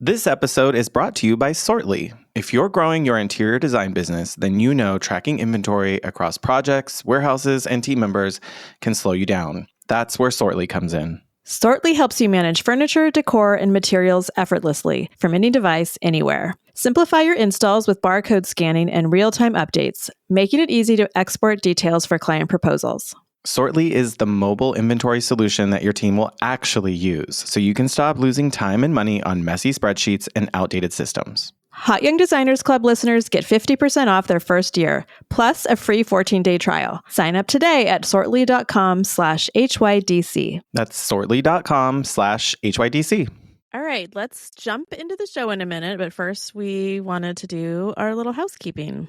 This episode is brought to you by Sortly. If you're growing your interior design business, then you know tracking inventory across projects, warehouses, and team members can slow you down. That's where Sortly comes in. Sortly helps you manage furniture, decor, and materials effortlessly from any device, anywhere. Simplify your installs with barcode scanning and real-time updates, making it easy to export details for client proposals. Sortly is the mobile inventory solution that your team will actually use, so you can stop losing time and money on messy spreadsheets and outdated systems. Hot Young Designers Club listeners get 50% off their first year, plus a free 14-day trial. Sign up today at sortly.com/HYDC. That's sortly.com/HYDC. All right, let's jump into the show in a minute, but first we wanted to do our little housekeeping.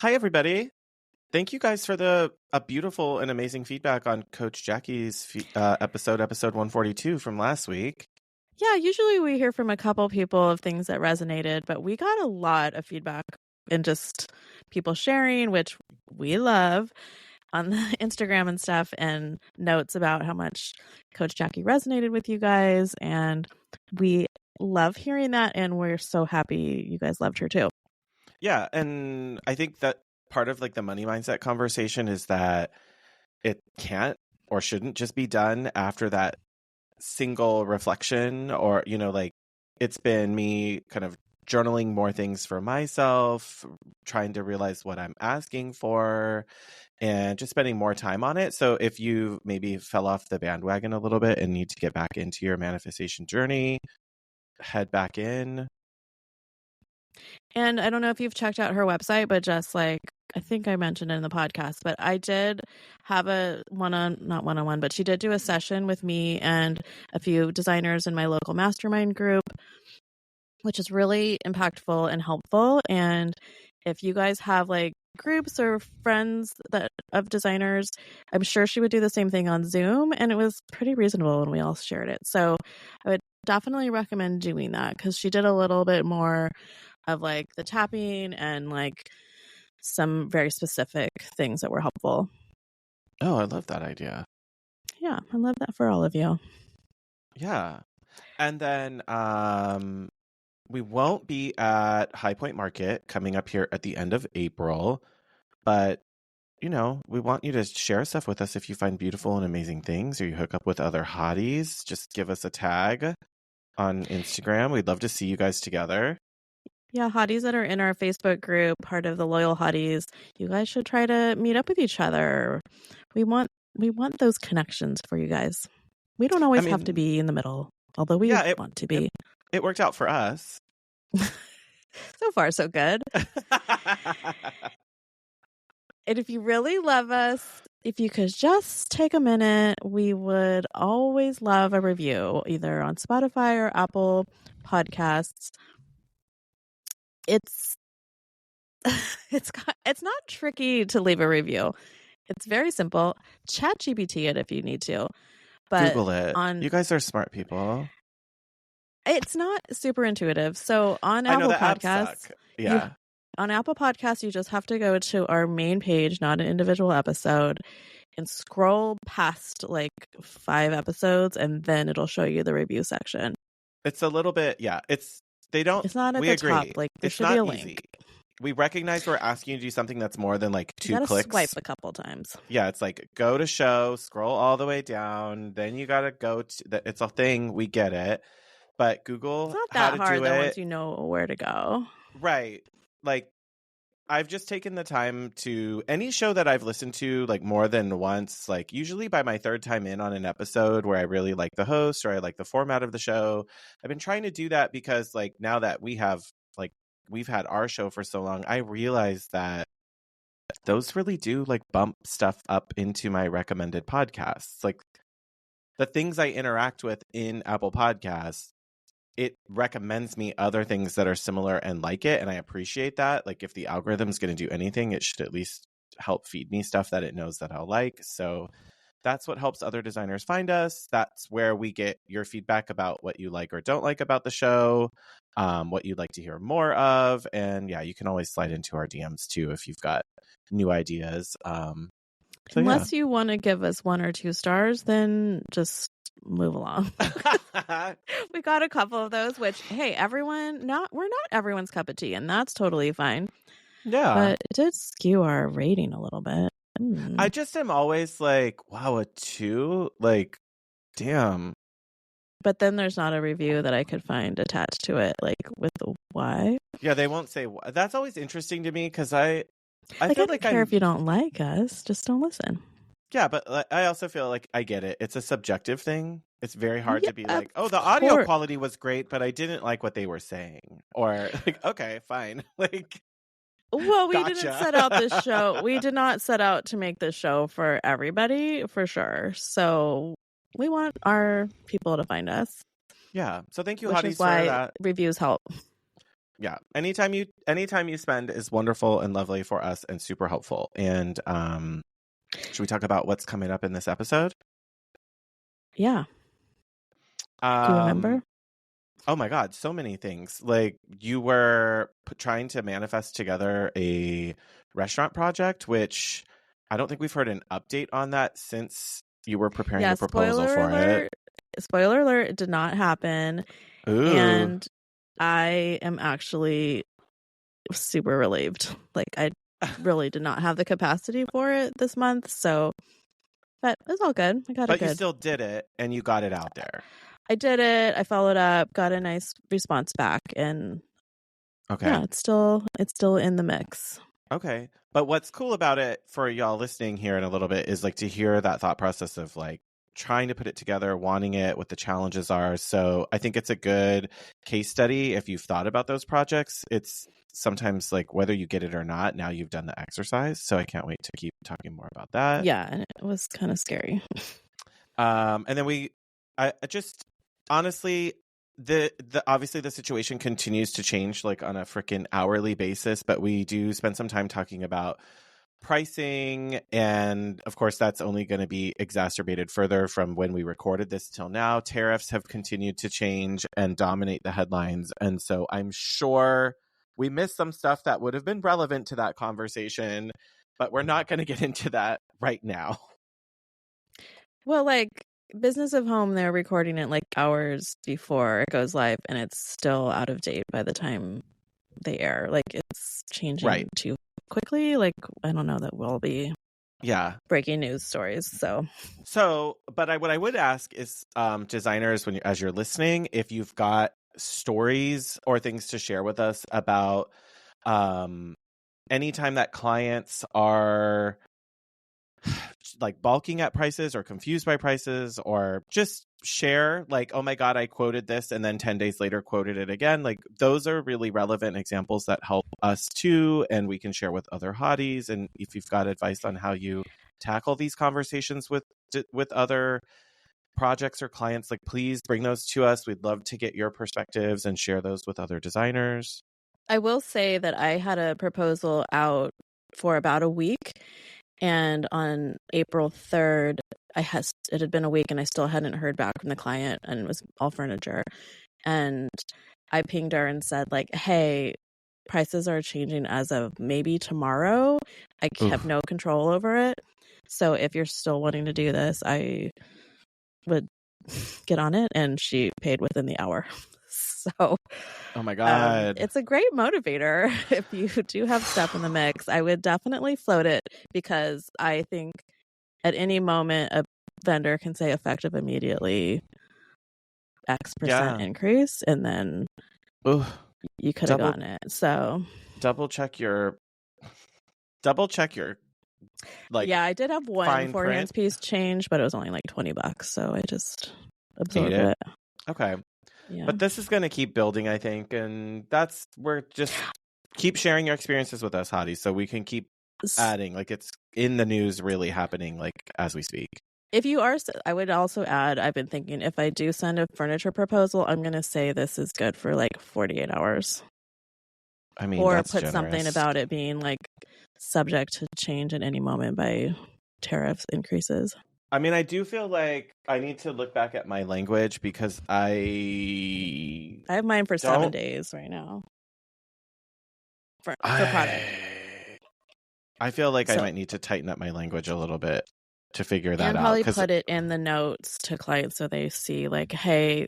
Hi, everybody. Thank you guys for a beautiful and amazing feedback on Coach Jackie's episode 142 from last week. Yeah, usually we hear from a couple people of things that resonated, but we got a lot of feedback and just people sharing, which we love, on the Instagram and stuff, and notes about how much Coach Jackie resonated with you guys. And we love hearing that, and we're so happy you guys loved her too. Yeah, and I think that part of like the money mindset conversation is that it can't or shouldn't just be done after that single reflection, or like it's been me kind of journaling more things for myself, trying to realize what I'm asking for, and just spending more time on it. So if you maybe fell off the bandwagon a little bit and need to get back into your manifestation journey, head back in. And I don't know if you've checked out her website, but just like, I think I mentioned it in the podcast, but I did have not one-on-one, but she did do a session with me and a few designers in my local mastermind group, which is really impactful and helpful. And if you guys have like groups or friends of designers, I'm sure she would do the same thing on Zoom, and it was pretty reasonable when we all shared it. So I would definitely recommend doing that, because she did a little bit more of like the tapping and like some very specific things that were helpful. Oh, I love that idea. Yeah, I love that for all of you. Yeah. And then we won't be at High Point Market coming up here at the end of April, but we want you to share stuff with us if you find beautiful and amazing things, or you hook up with other hotties. Just give us a tag on Instagram. We'd love to see you guys together. Yeah, hotties that are in our Facebook group, part of the Loyal Hotties, you guys should try to meet up with each other. We want those connections for you guys. We don't always have to be in the middle, although we want to be. It worked out for us. So far, so good. And if you really love us, if you could just take a minute, we would always love a review, either on Spotify or Apple Podcasts. It's not tricky to leave a review. It's very simple. ChatGPT it if you need to. But Google it. You guys are smart people. It's not super intuitive. So on Apple Podcasts, on Apple Podcasts, you just have to go to our main page, not an individual episode, and scroll past like 5 episodes, and then it'll show you the review section. It's a little bit, it's not at the top. Like there should be a link. Easy. We recognize we're asking you to do something that's more than like 2 clicks. You gotta swipe a couple times. Yeah, it's like go to show, scroll all the way down, then you gotta go to it's a thing. We get it, but Google, it's not that hard though once you know where to go. Right, like I've just taken the time to any show that I've listened to like more than once, like usually by my 3rd time in on an episode where I really like the host or I like the format of the show. I've been trying to do that because like now that we've had our show for so long, I realize that those really do like bump stuff up into my recommended podcasts. Like the things I interact with in Apple Podcasts, it recommends me other things that are similar and like it. And I appreciate that. Like if the algorithm's going to do anything, it should at least help feed me stuff that it knows that I'll like. So that's what helps other designers find us. That's where we get your feedback about what you like or don't like about the show, what you'd like to hear more of. And yeah, you can always slide into our DMs too if you've got new ideas. Unless you want to give us 1 or 2 stars, then just move along. We got a couple of those, which, hey, we're not everyone's cup of tea, and that's totally fine. Yeah. But it did skew our rating a little bit. I just am always like, wow, a 2? Like, damn. But then there's not a review that I could find attached to it, like with the why. Yeah, they won't say. That's always interesting to me because I feel like I don't care if you don't like us, just don't listen. Yeah, but I also feel like I get it. It's a subjective thing. It's very hard to be like, oh, the of audio course. quality was great, but I didn't like what they were saying. Or like, okay, fine. Like, Well, we gotcha. didn't set out this show. We did not set out to make this show for everybody, for sure. So we want our people to find us. Yeah. So thank you, which Hotties, is why for that. Reviews help. Yeah. Anytime you spend is wonderful and lovely for us and super helpful. And should we talk about what's coming up in this episode? Yeah. Do you remember? Oh my God, so many things. Like you were trying to manifest together a restaurant project, which I don't think we've heard an update on that since you were preparing the proposal for it. Spoiler alert, it did not happen. Ooh. And I am actually super relieved. Like I really did not have the capacity for it this month. So, but it's all good. I got it good. But you still did it and you got it out there. I did it. I followed up, got a nice response back, and okay, yeah, it's still in the mix. Okay, but what's cool about it for y'all listening here in a little bit is like to hear that thought process of like trying to put it together, wanting it, what the challenges are. So I think it's a good case study if you've thought about those projects. It's sometimes like whether you get it or not, now you've done the exercise. So I can't wait to keep talking more about that. Yeah, and it was kind of scary. And then I just honestly, the obviously the situation continues to change like on a freaking hourly basis, but we do spend some time talking about pricing, and of course that's only going to be exacerbated further from when we recorded this till now. Tariffs have continued to change and dominate the headlines, and so I'm sure we missed some stuff that would have been relevant to that conversation, but we're not going to get into that right now. Well, like Business of Home, they're recording it like hours before it goes live, and it's still out of date by the time they air. Like it's changing too quickly. Like I don't know that we'll be breaking news stories. So but what I would ask is designers, as you're listening, if you've got stories or things to share with us about anytime that clients are like balking at prices or confused by prices, or just share like, oh my God, I quoted this and then 10 days later quoted it again. Like those are really relevant examples that help us too, and we can share with other hotties. And if you've got advice on how you tackle these conversations with other projects or clients, like please bring those to us. We'd love to get your perspectives and share those with other designers. I will say that I had a proposal out for about a week, and on April 3rd, it had been a week and I still hadn't heard back from the client, and it was all furniture. And I pinged her and said like, hey, prices are changing as of maybe tomorrow. I have no control over it. So if you're still wanting to do this, I would get on it. And she paid within the hour. So, oh my God, it's a great motivator. If you do have stuff in the mix, I would definitely float it, because I think at any moment a vendor can say effective immediately X% increase, and then you could have gotten it. So double check your like. Yeah, I did have one 4-hands piece change, but it was only like $20, so I just absorbed it. Okay. Yeah. But this is going to keep building, I think, and we're just keep sharing your experiences with us, hotties, so we can keep adding. Like it's in the news, really happening, like as we speak. If you are, I would also add, I've been thinking if I do send a furniture proposal, I'm going to say this is good for like 48 hours. I mean, or that's put generous. Something about it being like subject to change at any moment by tariffs increases. I mean, I do feel like I need to look back at my language, because I have mine for 7 days right now. For product. I feel like I might need to tighten up my language a little bit. to figure that and out. probably put it in the notes to clients so they see like, hey,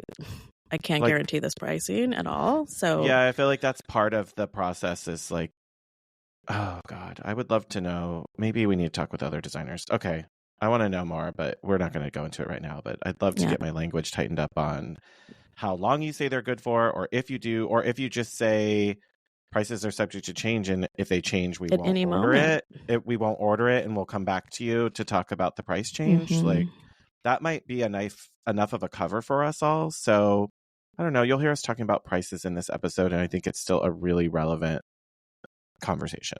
I can't guarantee this pricing at all. So yeah, I feel like that's part of the process is like, oh God, I would love to know. Maybe we need to talk with other designers. Okay. I want to know more, but we're not going to go into it right now. But I'd love to get my language tightened up on how long you say they're good for, or if you do, or if you just say prices are subject to change, and if they change, we won't order it. We won't order it, and we'll come back to you to talk about the price change. Mm-hmm. Like that might be enough of a cover for us all. So I don't know. You'll hear us talking about prices in this episode, and I think it's still a really relevant conversation.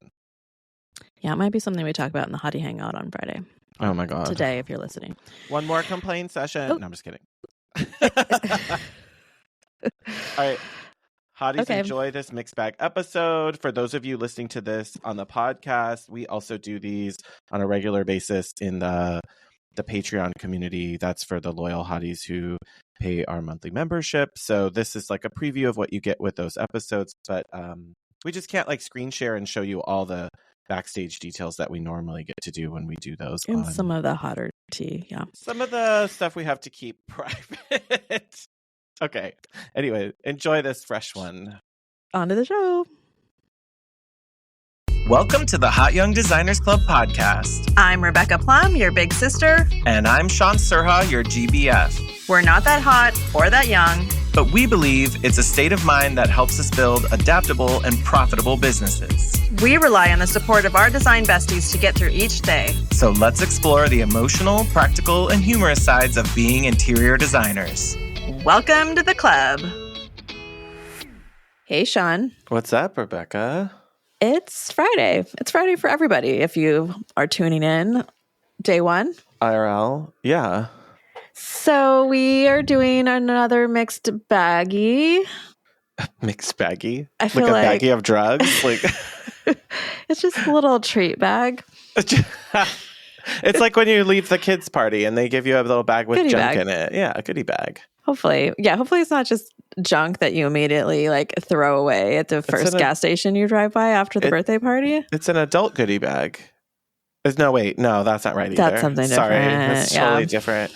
Yeah, it might be something we talk about in the Hottie Hangout on Friday. Oh my God. Today, if you're listening. One more complaint session. Oh. No, I'm just kidding. All right. Hotties, enjoy this mixed bag episode. For those of you listening to this on the podcast, we also do these on a regular basis in the Patreon community. That's for the loyal hotties who pay our monthly membership. So this is like a preview of what you get with those episodes. But we just can't like screen share and show you all the backstage details that we normally get to do when we do those. And some of the hotter tea, yeah. Some of the stuff we have to keep private. Okay. Anyway, enjoy this fresh one. On to the show. Welcome to the Hot Young Designers Club podcast. I'm Rebecca Plum, your big sister. And I'm Shaun Surha, your GBF. We're not that hot or that young, but we believe it's a state of mind that helps us build adaptable and profitable businesses. We rely on the support of our design besties to get through each day. So let's explore the emotional, practical, and humorous sides of being interior designers. Welcome to the club. Hey, Shaun. What's up, Rebecca? It's Friday. It's Friday for everybody. If you are tuning in, day one. IRL, yeah. So we are doing another mixed baggie. Mixed baggie? I feel like a baggie of drugs? Like it's just a little treat bag. It's like when you leave the kids' party and they give you a little bag with junk in it. Yeah, a goodie bag. Hopefully. Yeah, hopefully it's not just junk that you immediately like throw away at the first gas station you drive by after the birthday party. It's an adult goodie bag. That's not right either. That's something different. Sorry, that's totally different.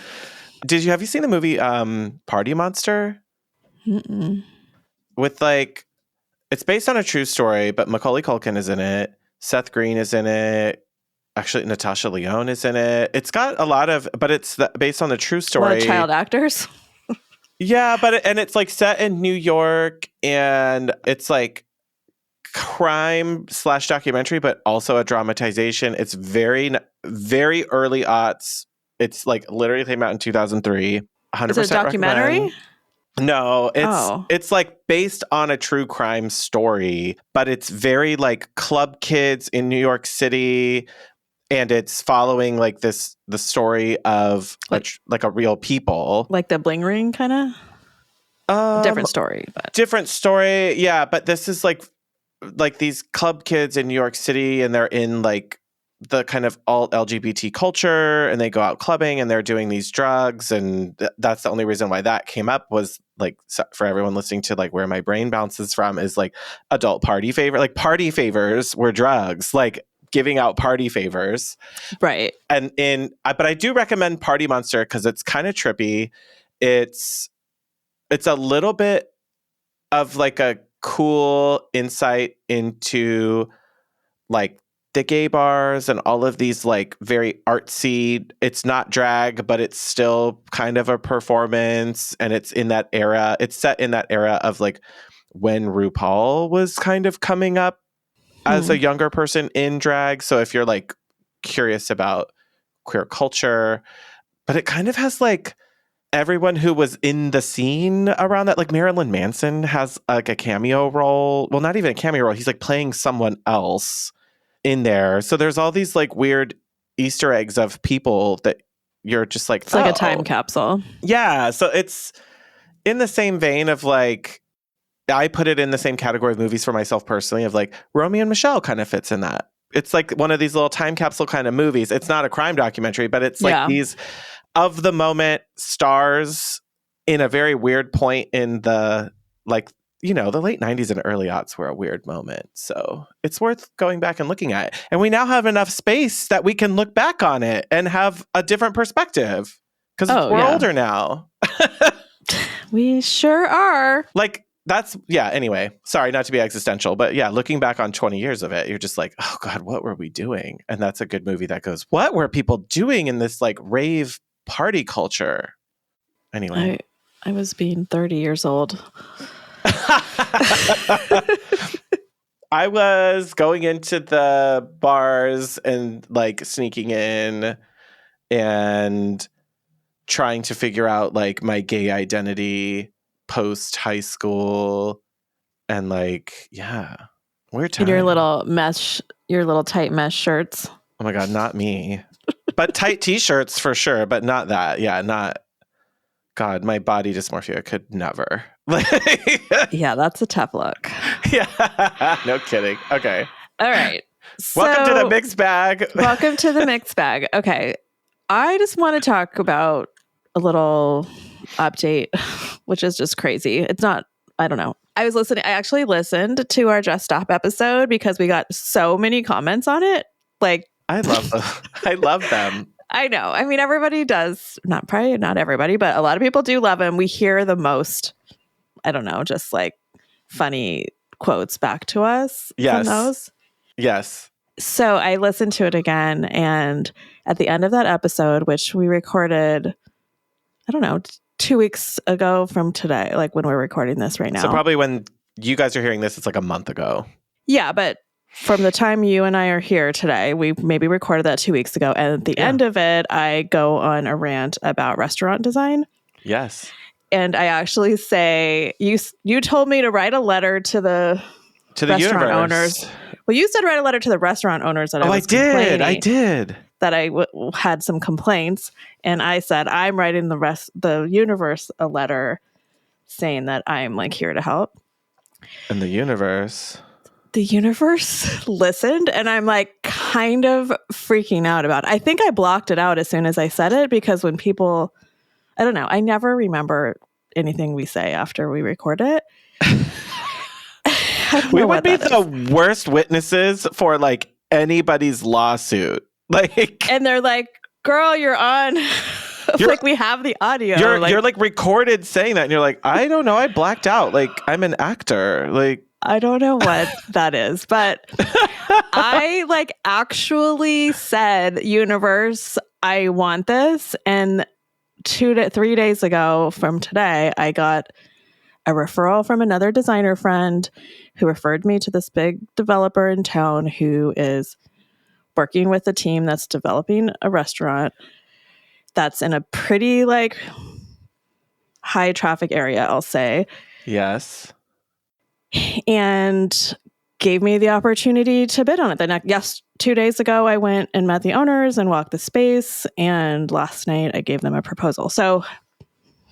Have you seen the movie Party Monster? Mm-mm. With it's based on a true story, but Macaulay Culkin is in it. Seth Green is in it. Actually, Natasha Lyonne is in it. It's got a lot of, but it's based on the true story. A lot of child actors. Yeah, and it's like set in New York, and it's like crime/documentary, but also a dramatization. It's very, very early aughts. It's like literally came out in 2003. 100% Is it a documentary? Recommend. No, it's like based on a true crime story, but it's very like club kids in New York City, and it's following like the story of like a real people, like the Bling Ring kind of. Different story, yeah. But this is like these club kids in New York City, and they're in like the kind of alt LGBT culture, and they go out clubbing and they're doing these drugs, and that's the only reason why that came up was like, for everyone listening to like where my brain bounces from is like adult party favor, like party favors were drugs, like giving out party favors, right? But I do recommend Party Monster because it's kind of trippy. It's a little bit of like a cool insight into like the gay bars and all of these like very artsy, it's not drag, but it's still kind of a performance. And it's in that era. It's set in that era of like when RuPaul was kind of coming up as a younger person in drag. So if you're like curious about queer culture, but it kind of has like everyone who was in the scene around that, like Marilyn Manson has like a cameo role. Well, not even a cameo role. He's like playing someone else in there. So there's all these like weird Easter eggs of people that you're just like, it's like a time capsule. Yeah. So it's in the same vein of like, I put it in the same category of movies for myself personally of like Romeo and Michelle kind of fits in that. It's like one of these little time capsule kind of movies. It's not a crime documentary, but it's like these of the moment stars in a very weird point in the like you know, the late 90s and early aughts were a weird moment. So it's worth going back and looking at. And we now have enough space that we can look back on it and have a different perspective because we're older now. We sure are. Like, anyway, sorry not to be existential, but yeah, looking back on 20 years of it, you're just like, oh God, what were we doing? And that's a good movie that goes, what were people doing in this like rave party culture? Anyway. I was being 30 years old. I was going into the bars and like sneaking in and trying to figure out like my gay identity post high school and like, yeah, weird time. And your little tight mesh shirts. Oh my God, not me. But tight t-shirts for sure, but not that. Yeah, not. God, my body dysmorphia could never. Yeah, that's a tough look. Yeah, no kidding. Okay. All right. Welcome to the mixed bag. Welcome to the mixed bag. Okay. I just want to talk about a little update, which is just crazy. It's not, I don't know. I actually listened to our Just Stop episode because we got so many comments on it. Like, I love them. I know. I mean, everybody does. Probably not everybody, but a lot of people do love him. We hear the most, I don't know, just like funny quotes back to us from those. Yes. So I listened to it again. And at the end of that episode, which we recorded, I don't know, 2 weeks ago from today, like when we're recording this right now. So probably when you guys are hearing this, it's like a month ago. Yeah, but from the time you and I are here today, we maybe recorded that 2 weeks ago. And at the end of it, I go on a rant about restaurant design. Yes. And I actually say, you told me to write a letter to the restaurant owners. Well, you said write a letter to the restaurant owners that I did. That I had some complaints. And I said, I'm writing the universe a letter saying that I'm like here to help. And the universe listened, and I'm like kind of freaking out about it. I think I blocked it out as soon as I said it because when people, I don't know, I never remember anything we say after we record it. We would be the worst witnesses for like anybody's lawsuit. Like, and they're like, girl, you're on. Like we have the audio. You're like recorded saying that and you're like, I don't know, I blacked out. Like I'm an actor. Like I don't know what that is, but I like actually said, universe, I want this. And 2 to 3 days ago from today, I got a referral from another designer friend who referred me to this big developer in town who is working with a team that's developing a restaurant that's in a pretty like high traffic area, I'll say. Yes. And gave me the opportunity to bid on it. 2 days ago, I went and met the owners and walked the space. And last night, I gave them a proposal. So,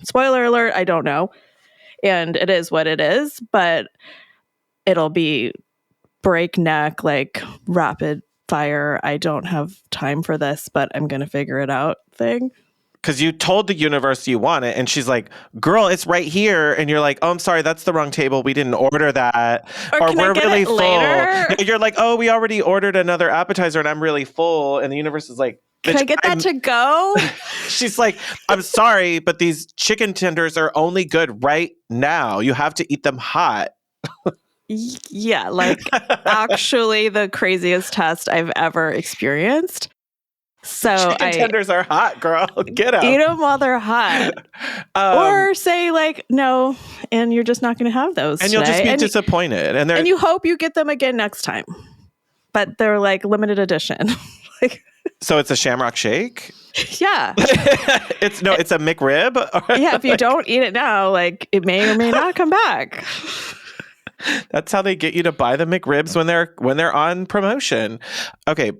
spoiler alert, I don't know. And it is what it is, but it'll be breakneck, like rapid fire. I don't have time for this, but I'm going to figure it out thing. Because you told the universe you want it, and she's like, girl, it's right here. And you're like, oh, I'm sorry, that's the wrong table. We didn't order that. Or we're really full. Later? You're like, oh, we already ordered another appetizer and I'm really full. And the universe is like, can I get that to go? She's like, I'm sorry, but these chicken tenders are only good right now. You have to eat them hot. Yeah, like actually the craziest test I've ever experienced. So chicken tenders are hot, girl. Get them. Eat them while they're hot. Or say like, no, and you're just not going to have those And today. You'll just be disappointed. And you hope you get them again next time. But they're like limited edition. Like, so it's a Shamrock Shake? Yeah. It's a McRib? Yeah, if you don't eat it now, like it may or may not come back. That's how they get you to buy the McRibs when they're on promotion. Okay.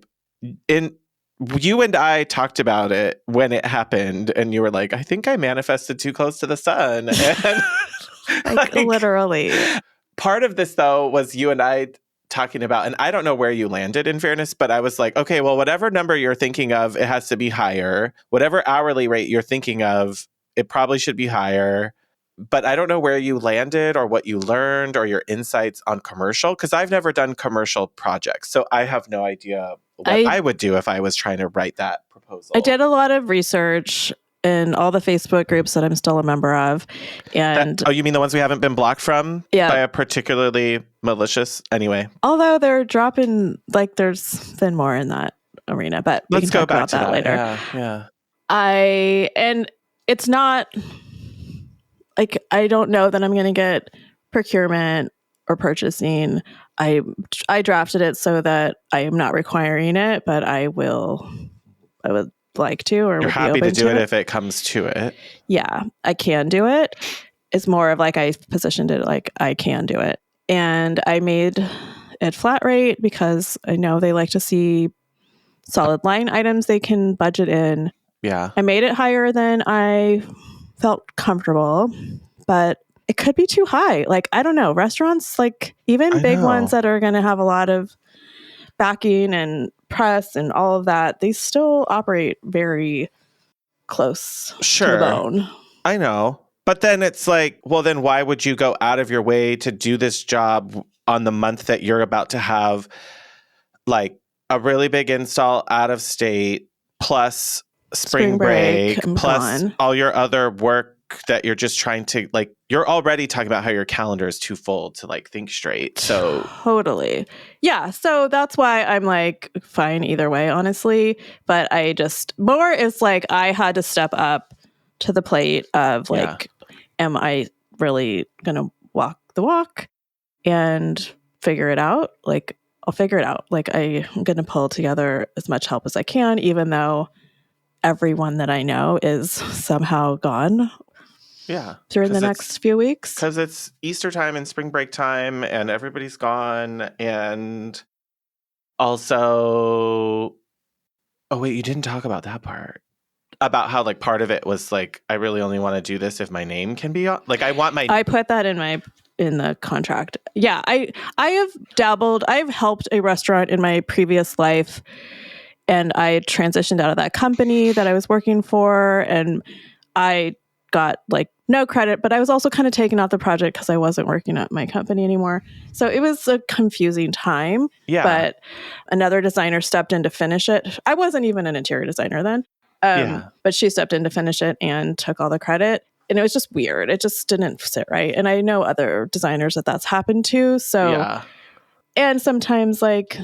You and I talked about it when it happened, and you were like, I think I manifested too close to the sun. And like literally. Part of this, though, was you and I talking about, and I don't know where you landed in fairness, but I was like, okay, well, whatever number you're thinking of, it has to be higher. Whatever hourly rate you're thinking of, it probably should be higher. but I don't know where you landed or what you learned or your insights on commercial, because I've never done commercial projects. So I have no idea what I would do if I was trying to write that proposal. I did a lot of research in all the Facebook groups that I'm still a member of. And you mean the ones we haven't been blocked from by a particularly malicious? Anyway. Although they're dropping, like, there's been more in that arena, but let's go back to that later. Yeah. And it's not like, I don't know that I'm going to get procurement or purchasing. I drafted it so that I am not requiring it, but I would like to, or you're happy to do it if it comes to it. Yeah, I can do it. It's more of like, I positioned it like I can do it. And I made it flat rate because I know they like to see solid line items they can budget in. Yeah. I made it higher than I felt comfortable, but it could be too high. Like, I don't know. Restaurants, like even big ones that are going to have a lot of backing and press and all of that, they still operate very close to the bone. I know. But then it's like, well, then why would you go out of your way to do this job on the month that you're about to have like a really big install out of state, plus spring break plus all your other work that you're just trying to, like, you're already talking about how your calendar is too full to like think straight. So totally. Yeah. So that's why I'm like, fine either way, honestly. But I just, more is like, I had to step up to the plate of like, am I really going to walk the walk and figure it out? Like, I'll figure it out. Like, I'm going to pull together as much help as I can, even though everyone that I know is somehow gone. Yeah. During the next few weeks. Because it's Easter time and spring break time and everybody's gone. And also, oh wait, you didn't talk about that part. About how like part of it was like, I really only want to do this if my name can be on. Like, I put that in the contract. Yeah. I have dabbled. I've helped a restaurant in my previous life, and I transitioned out of that company that I was working for, and I got like no credit, but I was also kind of taken off the project because I wasn't working at my company anymore. So it was a confusing time. Yeah. But another designer stepped in to finish it. I wasn't even an interior designer then. But she stepped in to finish it and took all the credit. And it was just weird. It just didn't sit right. And I know other designers that's happened to. So, and sometimes like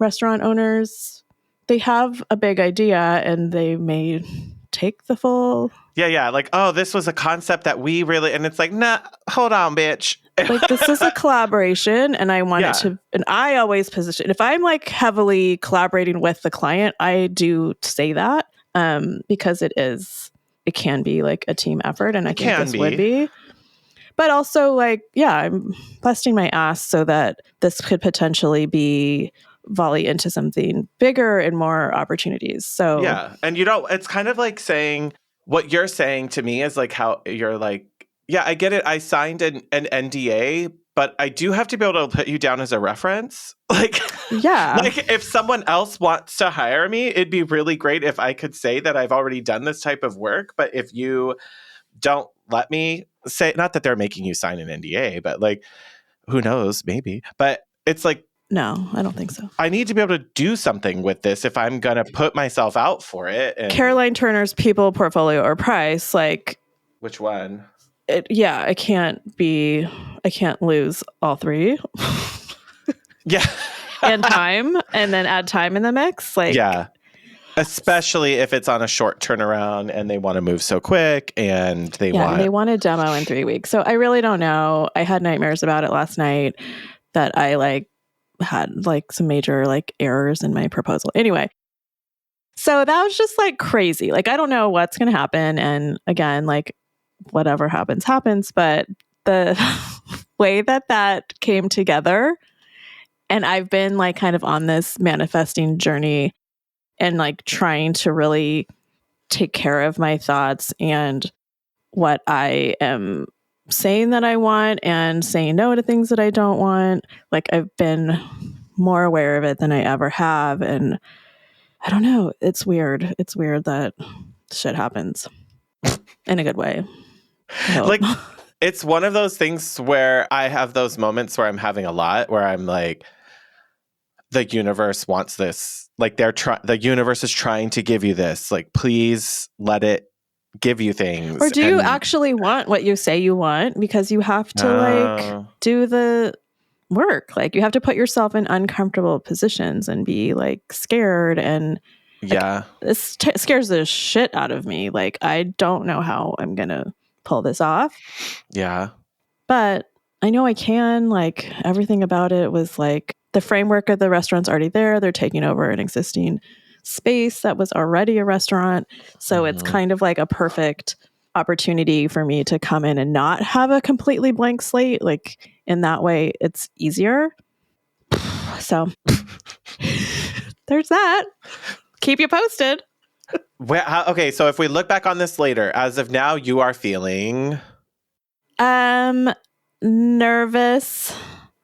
restaurant owners, they have a big idea and they may take the full. Yeah. Like, oh, this was a concept that we really, and it's like, nah, hold on, bitch. Like, this is a collaboration, and I want it to, and I always position, if I'm like heavily collaborating with the client, I do say that because it can be like a team effort, and I think this would be. But also, like, I'm busting my ass so that this could potentially be volley into something bigger and more opportunities. So and it's kind of like saying, what you're saying to me is like how you're like, I get it. I signed an NDA, but I do have to be able to put you down as a reference. Like, like if someone else wants to hire me, it'd be really great if I could say that I've already done this type of work. But if you don't let me say, not that they're making you sign an NDA, but like, who knows, maybe. But it's like, no, I don't think so. I need to be able to do something with this if I'm going to put myself out for it. And Caroline Turner's People, Portfolio, or Price, like... Which one? I can't lose all three. And time, and then add time in the mix. Like, especially if it's on a short turnaround and they want to move so quick and they want a demo in 3 weeks. So I really don't know. I had nightmares about it last night that I like had like some major like errors in my proposal. Anyway, so that was just like crazy. Like, I don't know what's going to happen. And again, like, whatever happens, but the way that came together, and I've been like kind of on this manifesting journey and like trying to really take care of my thoughts and what I am saying that I want and saying no to things that I don't want. Like, I've been more aware of it than I ever have. And I don't know. It's weird. It's weird that shit happens in a good way. Like, it's one of those things where I have those moments where I'm having a lot, where I'm like, the universe wants this. Like, the universe is trying to give you this. Like, please let it give you things. Or do you actually want what you say you want? Because you have to like do the work. Like, you have to put yourself in uncomfortable positions and be like scared. And like, this scares the shit out of me. Like, I don't know how I'm going to pull this off. Yeah. But I know I can. Like, everything about it was like the framework of the restaurant's already there. They're taking over an existing space that was already a restaurant. So it's kind of like a perfect opportunity for me to come in and not have a completely blank slate. Like, in that way, it's easier. So there's that. Keep you posted. Okay, so if we look back on this later, as of now, you are feeling nervous.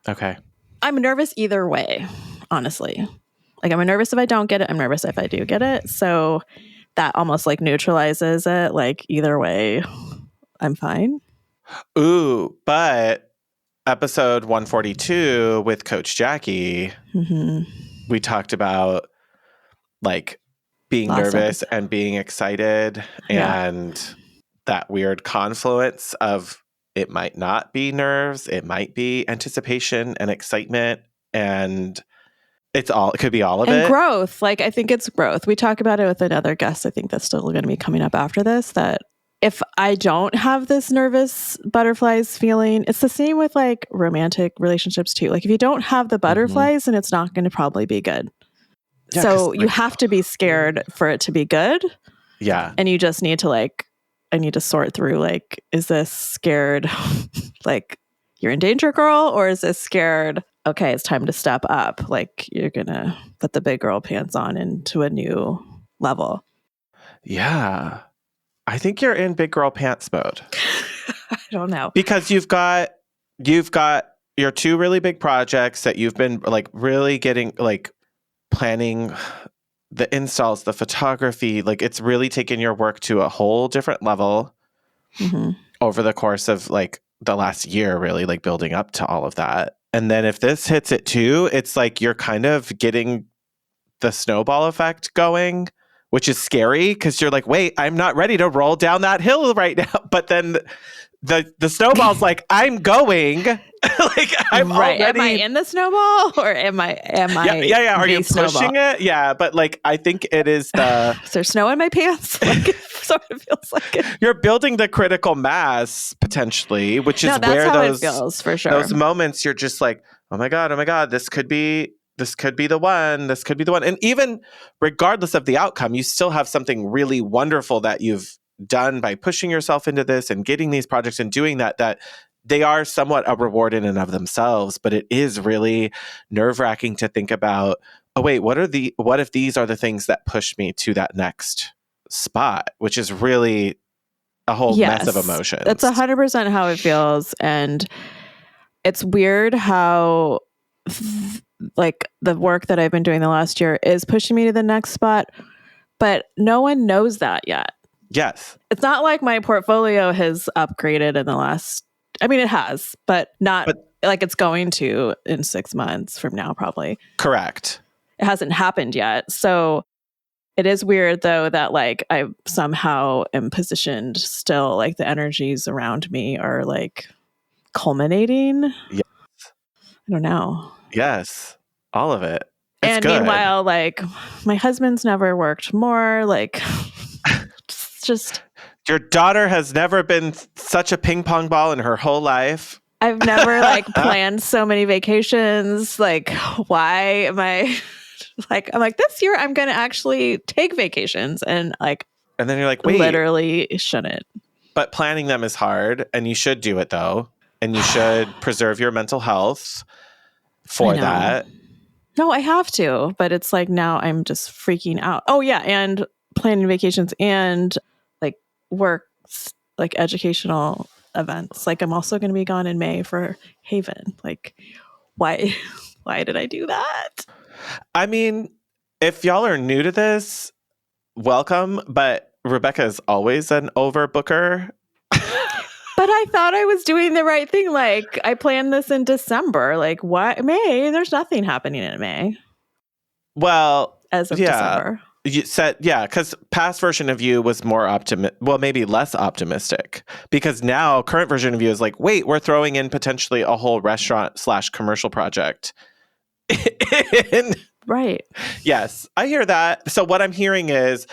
Okay. I'm nervous either way, honestly. Like, I'm nervous if I don't get it. I'm nervous if I do get it. So that almost like neutralizes it. Like, either way, I'm fine. Ooh, but episode 142 with Coach Jackie, we talked about like being nervous and being excited and that weird confluence of it might not be nerves, it might be anticipation and excitement, and it could be all of it. And growth. Like, I think it's growth. We talk about it with another guest. I think that's still going to be coming up after this, that if I don't have this nervous butterflies feeling, it's the same with like romantic relationships too. Like, if you don't have the butterflies, then it's not going to probably be good. Yeah, so you have to be scared for it to be good. Yeah. And you just need to I need to sort through, like, is this scared, like, you're in danger, girl? Or is this scared, okay, it's time to step up. Like, you're going to put the big girl pants on into a new level. Yeah. I think you're in big girl pants mode. I don't know. Because you've got your two really big projects that you've been like really getting like planning the installs, the photography, like it's really taken your work to a whole different level over the course of like the last year, really like building up to all of that. And then if this hits it too, it's like you're kind of getting the snowball effect going, which is scary because you're like, wait, I'm not ready to roll down that hill right now. But then the snowball's like, I'm going. Like, I'm right. already... Am I in the snowball or am I Yeah. Are you pushing it? Yeah, but like I think it is the Is there snow in my pants? Like, it sort of feels like it. You're building the critical mass potentially, which is where how it feels, for sure. Those moments you're just like, oh my God, this could be the one. And even regardless of the outcome, you still have something really wonderful that you've done by pushing yourself into this and getting these projects and doing that they are somewhat a reward in and of themselves, but it is really nerve-wracking to think about, oh wait, what if these are the things that push me to that next spot, which is really a whole mess of emotions. That's 100% how it feels. And it's weird how like the work that I've been doing the last year is pushing me to the next spot, but no one knows that yet. Yes. It's not like my portfolio has upgraded in the last, I mean, it has, but like it's going to in 6 months from now, probably. Correct. It hasn't happened yet. So it is weird though that like I somehow am positioned still, like the energies around me are like culminating. Yes. I don't know. Yes. All of it. It's and good. Meanwhile, like my husband's never worked more. Like it's just your daughter has never been such a ping pong ball in her whole life. I've never like planned so many vacations. Like, why am I like, I'm like, this year I'm going to actually take vacations and then you're like, wait, literally shouldn't. But planning them is hard and you should do it though. And you should preserve your mental health for that. No, I have to, but it's like now I'm just freaking out. Oh yeah. And planning vacations and like work, like educational events. Like I'm also going to be gone in May for Haven. Like why did I do that? I mean, if y'all are new to this, welcome. But Rebecca is always an overbooker. But I thought I was doing the right thing. Like, I planned this in December. Like, what? May? There's nothing happening in May. Well, as of December. You said, because past version of you was more maybe less optimistic, because now current version of you is like, wait, we're throwing in potentially a whole restaurant / commercial project. Right. Yes, I hear that. So what I'm hearing is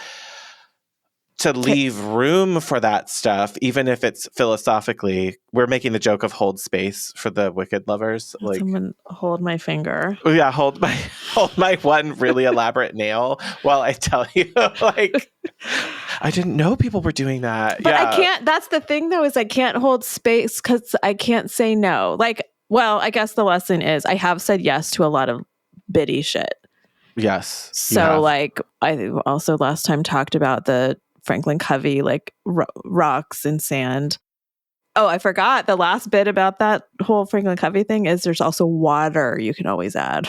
to leave room for that stuff, even if it's philosophically, we're making the joke of hold space for the Wicked lovers. Like, someone hold my finger. Yeah, hold my one really elaborate nail while I tell you, like, I didn't know people were doing that. But I can't. That's the thing, though, is I can't hold space because I can't say no. Like, well, I guess the lesson is I have said yes to a lot of bitty shit. Yes. So, like, I also last time talked about the Franklin Covey, like, rocks and sand. Oh, I forgot the last bit about that whole Franklin Covey thing is there's also water you can always add.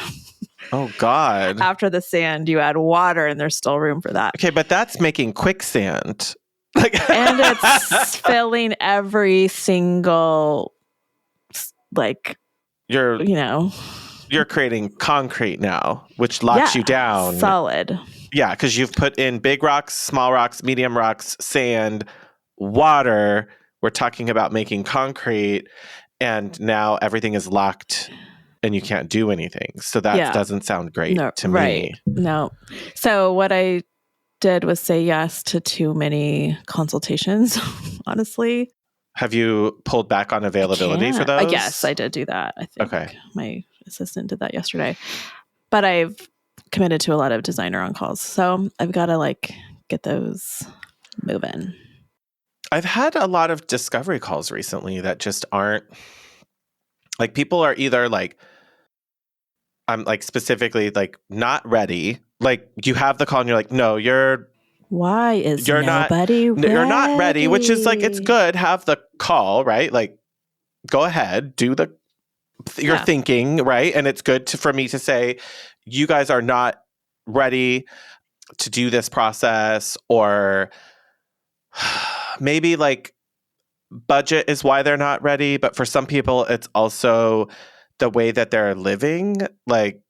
Oh, God. After the sand, you add water and there's still room for that. Okay, but that's making quicksand. And it's filling every single, like, you're creating concrete now, which locks you down. Solid. Yeah, because you've put in big rocks, small rocks, medium rocks, sand, water. We're talking about making concrete, and now everything is locked and you can't do anything. So that doesn't sound great to me. No. So what I did was say yes to too many consultations, honestly. Have you pulled back on availability for those? Yes, I did do that. I think my assistant did that yesterday. But I've committed to a lot of designer on calls. So I've got to, like, get those moving. I've had a lot of discovery calls recently that just aren't, like, people are either like, I'm like specifically like not ready. Like, you have the call and you're like, no, why is nobody ready? You're not ready, which is like, it's good. Have the call, right? Like, go ahead, do your thinking, right? And it's good for me to say, you guys are not ready to do this process, or maybe like budget is why they're not ready. But for some people, it's also the way that they're living. Like,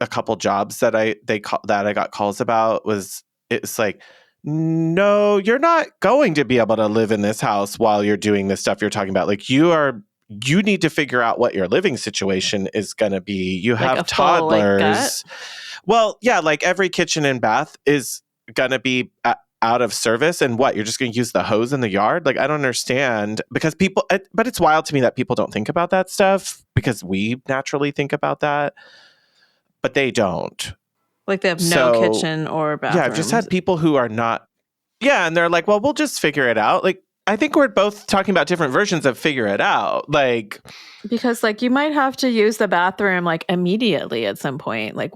a couple jobs that I got calls about it's like, no, you're not going to be able to live in this house while you're doing this stuff you're talking about. Like, you need to figure out what your living situation is going to be. You have like toddlers. Well, yeah, like every kitchen and bath is going to be out of service, and what, you're just going to use the hose in the yard? Like, I don't understand, because but it's wild to me that people don't think about that stuff, because we naturally think about that, but they don't. Like, they have no kitchen or bathroom. Yeah, I've just had people who are not. Yeah, and they're like, well, we'll just figure it out. Like, I think we're both talking about different versions of figure it out. Like, because, like, you might have to use the bathroom, like, immediately at some point. Like,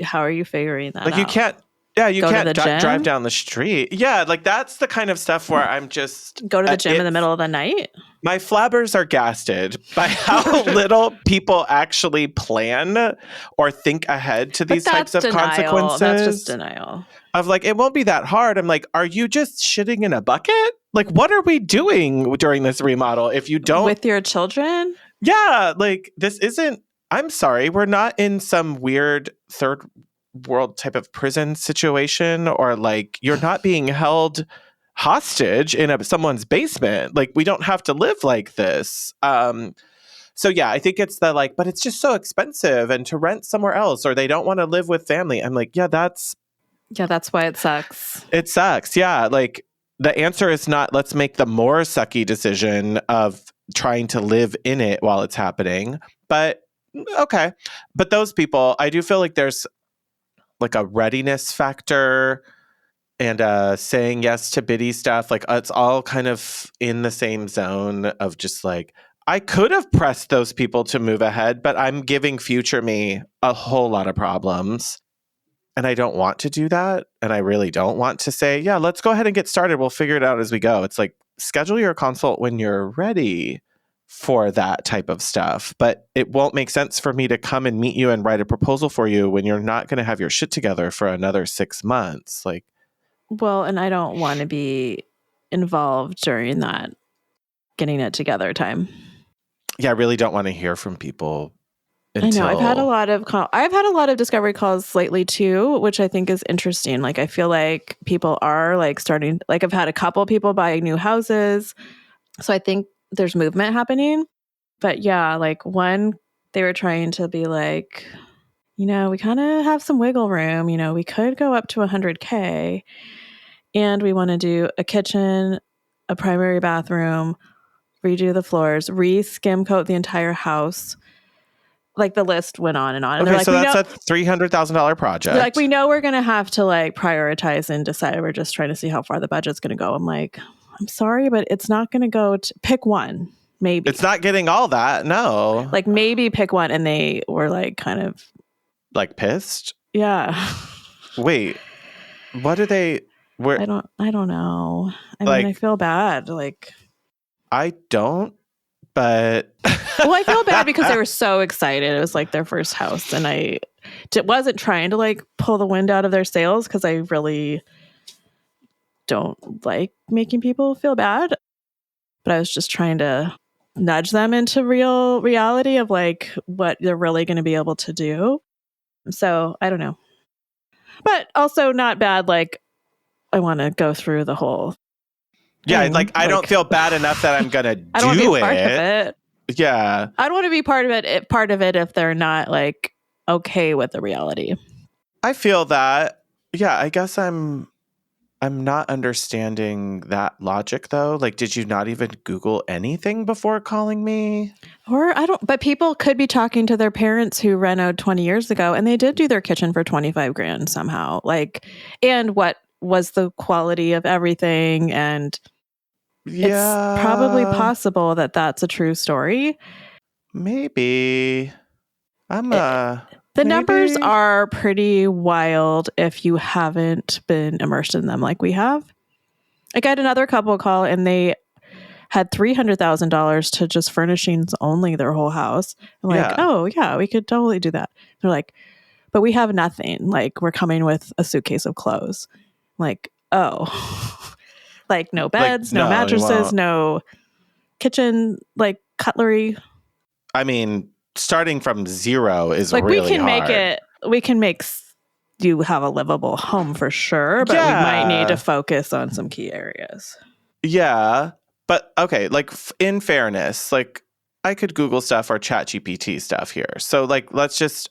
how are you figuring that out? Like, you can't. Yeah, you can't drive down the street. Yeah, like, that's the kind of stuff where I'm just... Go to the gym in the middle of the night? My flabbers are gasted by how little people actually plan or think ahead to these types of consequences. That's just denial. Of like, it won't be that hard. I'm like, are you just shitting in a bucket? Like, what are we doing during this remodel if you don't... With your children? Yeah, like, this isn't... I'm sorry, we're not in some weird third world type of prison situation, or like, you're not being held hostage in someone's basement. Like, we don't have to live like this. So yeah, I think it's the like, but it's just so expensive, and to rent somewhere else, or they don't want to live with family. I'm like, that's why it sucks. It sucks. Yeah. Like, the answer is not, let's make the more sucky decision of trying to live in it while it's happening. But okay. But those people, I do feel like there's like a readiness factor and saying yes to bitty stuff. Like, it's all kind of in the same zone of just like, I could have pressed those people to move ahead, but I'm giving future me a whole lot of problems. And I don't want to do that. And I really don't want to say, yeah, let's go ahead and get started. We'll figure it out as we go. It's like, schedule your consult when you're ready for that type of stuff. But it won't make sense for me to come and meet you and write a proposal for you when you're not going to have your shit together for another 6 months. Like, well, and I don't want to be involved during that getting it together time. Yeah, I really don't want to hear from people I know I've had a lot of discovery calls lately too, which I think is interesting. Like I feel like people are like starting, like I've had a couple people buy new houses. So I think there's movement happening. But yeah, like one, they were trying to be like, we kind of have some wiggle room, we could go up to 100K and we want to do a kitchen, a primary bathroom, redo the floors, skim coat the entire house. Like the list went on and on. And okay, like, so that's a $300,000 project. They're like, we know we're going to have to like prioritize and decide. We're just trying to see how far the budget's going to go. I'm like, I'm sorry, but it's not going to go to pick one. Maybe it's not getting all that. No, like maybe pick one. And they were like kind of like pissed. Yeah. Wait, what are they? Where? I don't know. I mean, I feel bad. Like, I don't. But well, I feel bad because they were so excited. It was like their first house, and I wasn't trying to like pull the wind out of their sails because I really don't like making people feel bad. But I was just trying to nudge them into reality of like what they're really going to be able to do. So I don't know, but also not bad. Like I want to go through the whole. Yeah, like I don't feel bad enough that I'm gonna do I don't want to be part of it. Yeah, I don't want to be part of it. Part of it if they're not like okay with the reality. I feel that. Yeah, I guess I'm not understanding that logic though. Like, did you not even Google anything before calling me? Or I don't. But people could be talking to their parents who renoed 20 years ago, and they did do their kitchen for $25,000 somehow. Like, and what was the quality of everything and. Yeah. It's probably possible that that's a true story. Maybe. The numbers are pretty wild if you haven't been immersed in them like we have. I got another couple call and they had $300,000 to just furnishings only their whole house. I'm like, oh yeah, we could totally do that. They're like, but we have nothing. Like we're coming with a suitcase of clothes. I'm like, oh. Like no beds, no mattresses, no kitchen, like cutlery. I mean, starting from zero is like really hard. We can make you have a livable home for sure, but we might need to focus on some key areas. Yeah, but okay, like in fairness, like I could Google stuff or ChatGPT stuff here. So like,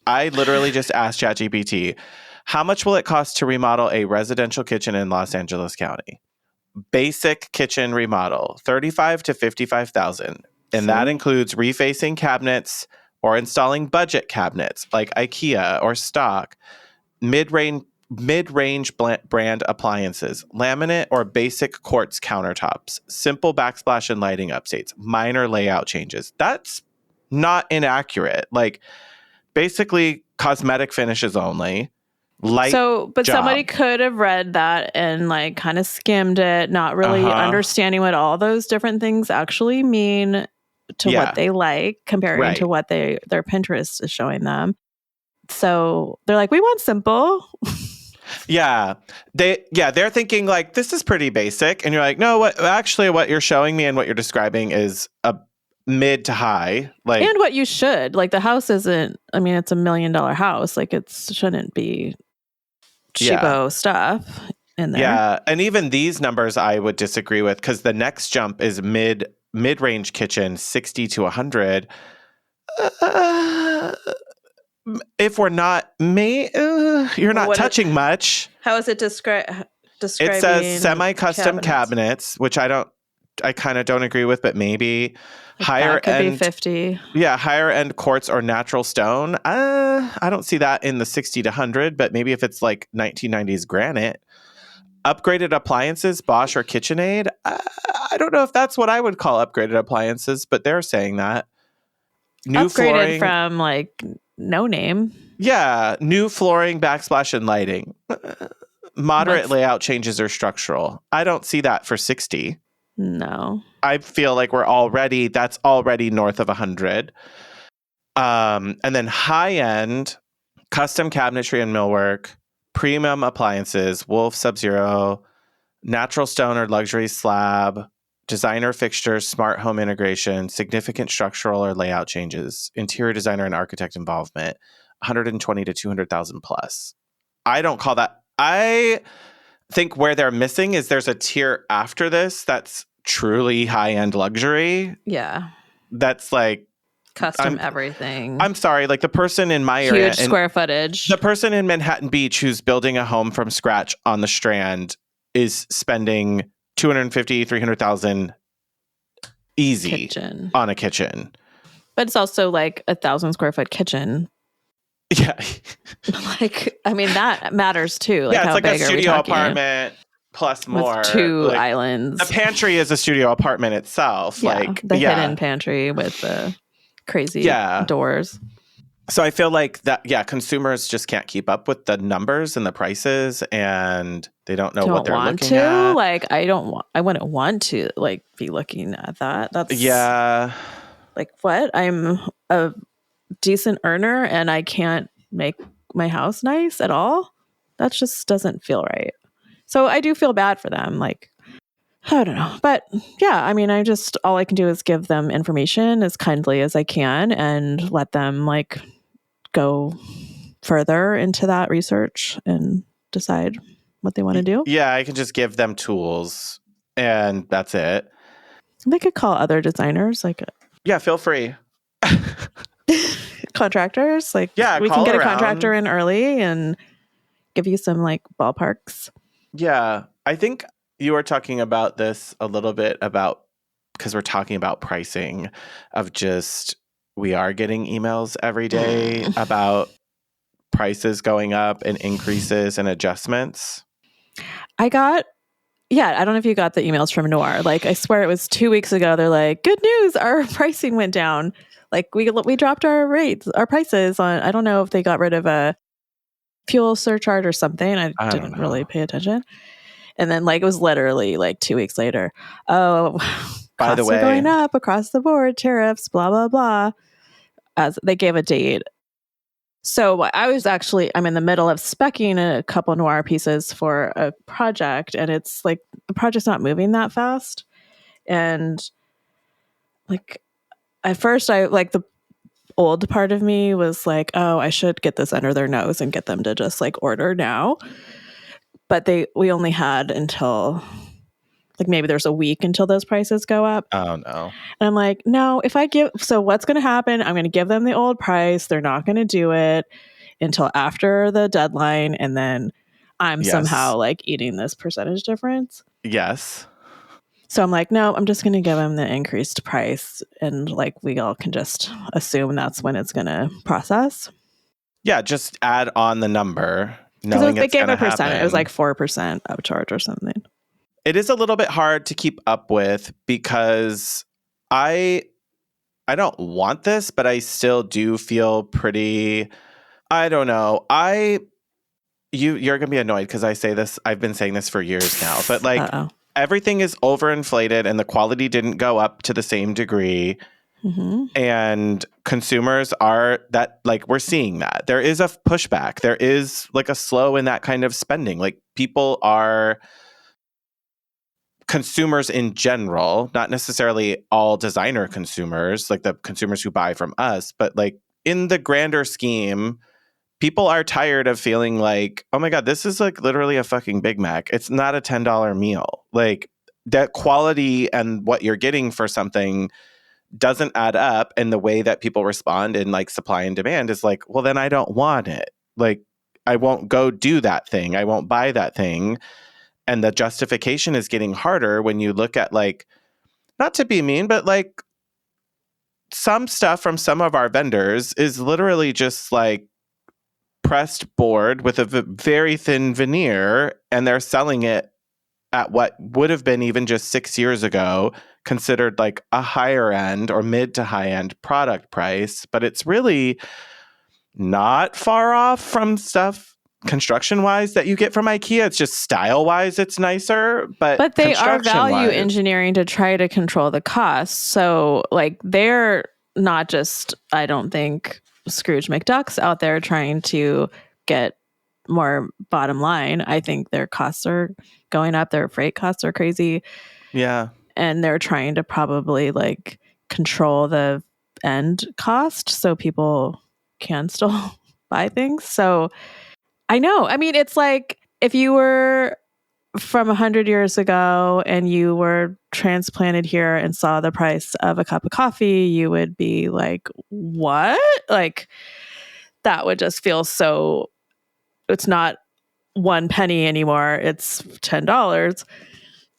I literally just asked ChatGPT, how much will it cost to remodel a residential kitchen in Los Angeles County? Basic kitchen remodel, $35,000 to $55,000. And that includes refacing cabinets or installing budget cabinets like IKEA or stock, mid-range brand appliances, laminate or basic quartz countertops, simple backsplash and lighting updates, minor layout changes. That's not inaccurate. Like basically cosmetic finishes only. Somebody could have read that and like kind of skimmed it, not really understanding what all those different things actually mean to what they like comparing to what their Pinterest is showing them. So they're like, we want simple. Yeah. They're thinking like, this is pretty basic. And you're like, no, what you're showing me and what you're describing is a mid to high. Like, and what you should, like the house isn't, I mean, it's $1 million house. Like it shouldn't be cheapo stuff in there. Yeah. And even these numbers I would disagree with because the next jump is mid-range kitchen, 60 to 100. If we're not you're not touching much. How is it describing? It says semi-custom cabinets, which I kind of don't agree with, but maybe higher end. Be 50. Yeah, higher end quartz or natural stone. I don't see that in the 60 to 100, but maybe if it's like 1990s granite. Upgraded appliances, Bosch or KitchenAid. I don't know if that's what I would call upgraded appliances, but they're saying that. New upgraded flooring from like no name. Yeah, new flooring, backsplash, and lighting. Moderate layout changes are structural. I don't see that for 60. No. I feel like that's already north of 100. And then high end, custom cabinetry and millwork, premium appliances, Wolf, Sub-Zero, natural stone or luxury slab, designer fixtures, smart home integration, significant structural or layout changes, interior designer and architect involvement, 120 to 200,000 plus. I don't call that. I think where they're missing is there's a tier after this that's truly high-end luxury. Yeah. That's like custom everything. I'm sorry, like the person in my area, huge square footage. The person in Manhattan Beach who's building a home from scratch on the Strand is spending 250, 300,000 easy on a kitchen. But it's also like 1,000 square foot kitchen. Yeah. Like, I mean, that matters too. Like, yeah, it's how like big a studio apartment plus more. With 2 islands. The pantry is a studio apartment itself. Yeah, like the hidden pantry with the crazy doors. So I feel like that, consumers just can't keep up with the numbers and the prices, and they don't know what they're looking at. Like, I wouldn't want to like be looking at that. That's like, what? I'm a decent earner and I can't make my house nice at all. That just doesn't feel right. So I do feel bad for them. Like, I don't know. But yeah, I mean, all I can do is give them information as kindly as I can and let them like go further into that research and decide what they want to do. Yeah, I can just give them tools and that's it. They could call other designers. Like, yeah, feel free. Contractors. Like, we can get a contractor in early and give you some like ballparks. Yeah, I think you were talking about this a little bit because we're talking about pricing of just, we are getting emails every day about prices going up and increases and adjustments. I don't know if you got the emails from Noir. Like, I swear it was 2 weeks ago. They're like, good news, our pricing went down. Like, we dropped our prices on, I don't know if they got rid of a fuel surcharge or something. I didn't really pay attention. And then like, it was literally like 2 weeks later. Oh, by the way, costs are going up across the board, tariffs, blah, blah, blah. As they gave a date. So I'm in the middle of speccing a couple Noir pieces for a project, and it's like the project's not moving that fast. And like, at first the old part of me was like, oh, I should get this under their nose and get them to just like order now. But we only had until like, maybe there's a week until those prices go up. Oh no. And I'm like, no, so what's going to happen? I'm going to give them the old price. They're not going to do it until after the deadline. And then I'm somehow like eating this percentage difference. Yes. So I'm like, no, I'm just going to give them the increased price. And like, we all can just assume that's when it's going to process. Yeah. Just add on the number. Knowing they gave a percent. It was like 4% upcharge or something. It is a little bit hard to keep up with because I don't want this, but I still do feel pretty, I don't know. You're going to be annoyed because I say this, I've been saying this for years now, but like everything is overinflated and the quality didn't go up to the same degree. Mm-hmm. And consumers are that, like, we're seeing that. There is a pushback. There is like a slow in that kind of spending. Like, people are consumers in general, not necessarily all designer consumers, like the consumers who buy from us, but like in the grander scheme, people are tired of feeling like, oh my God, this is like literally a fucking Big Mac. It's not a $10 meal. Like, that quality and what you're getting for something doesn't add up. And the way that people respond in like supply and demand is like, well, then I don't want it. Like, I won't go do that thing. I won't buy that thing. And the justification is getting harder when you look at, like, not to be mean, but like some stuff from some of our vendors is literally just like pressed board with a very thin veneer, and they're selling it at what would have been even just 6 years ago considered like a higher end or mid to high end product price. But it's really not far off from stuff construction wise that you get from IKEA. It's just style wise, it's nicer, but they are value engineering to try to control the costs. So like, they're not just, I don't think, Scrooge McDucks out there trying to get more bottom line. I think their costs are going up. Their freight costs are crazy. Yeah. and they're trying to probably like control the end cost so people can still buy things. So I know. I mean, it's like if you were from 100 years ago and you were transplanted here and saw the price of a cup of coffee, you would be like, what? Like, that would just feel so, it's not 1 penny anymore, it's $10.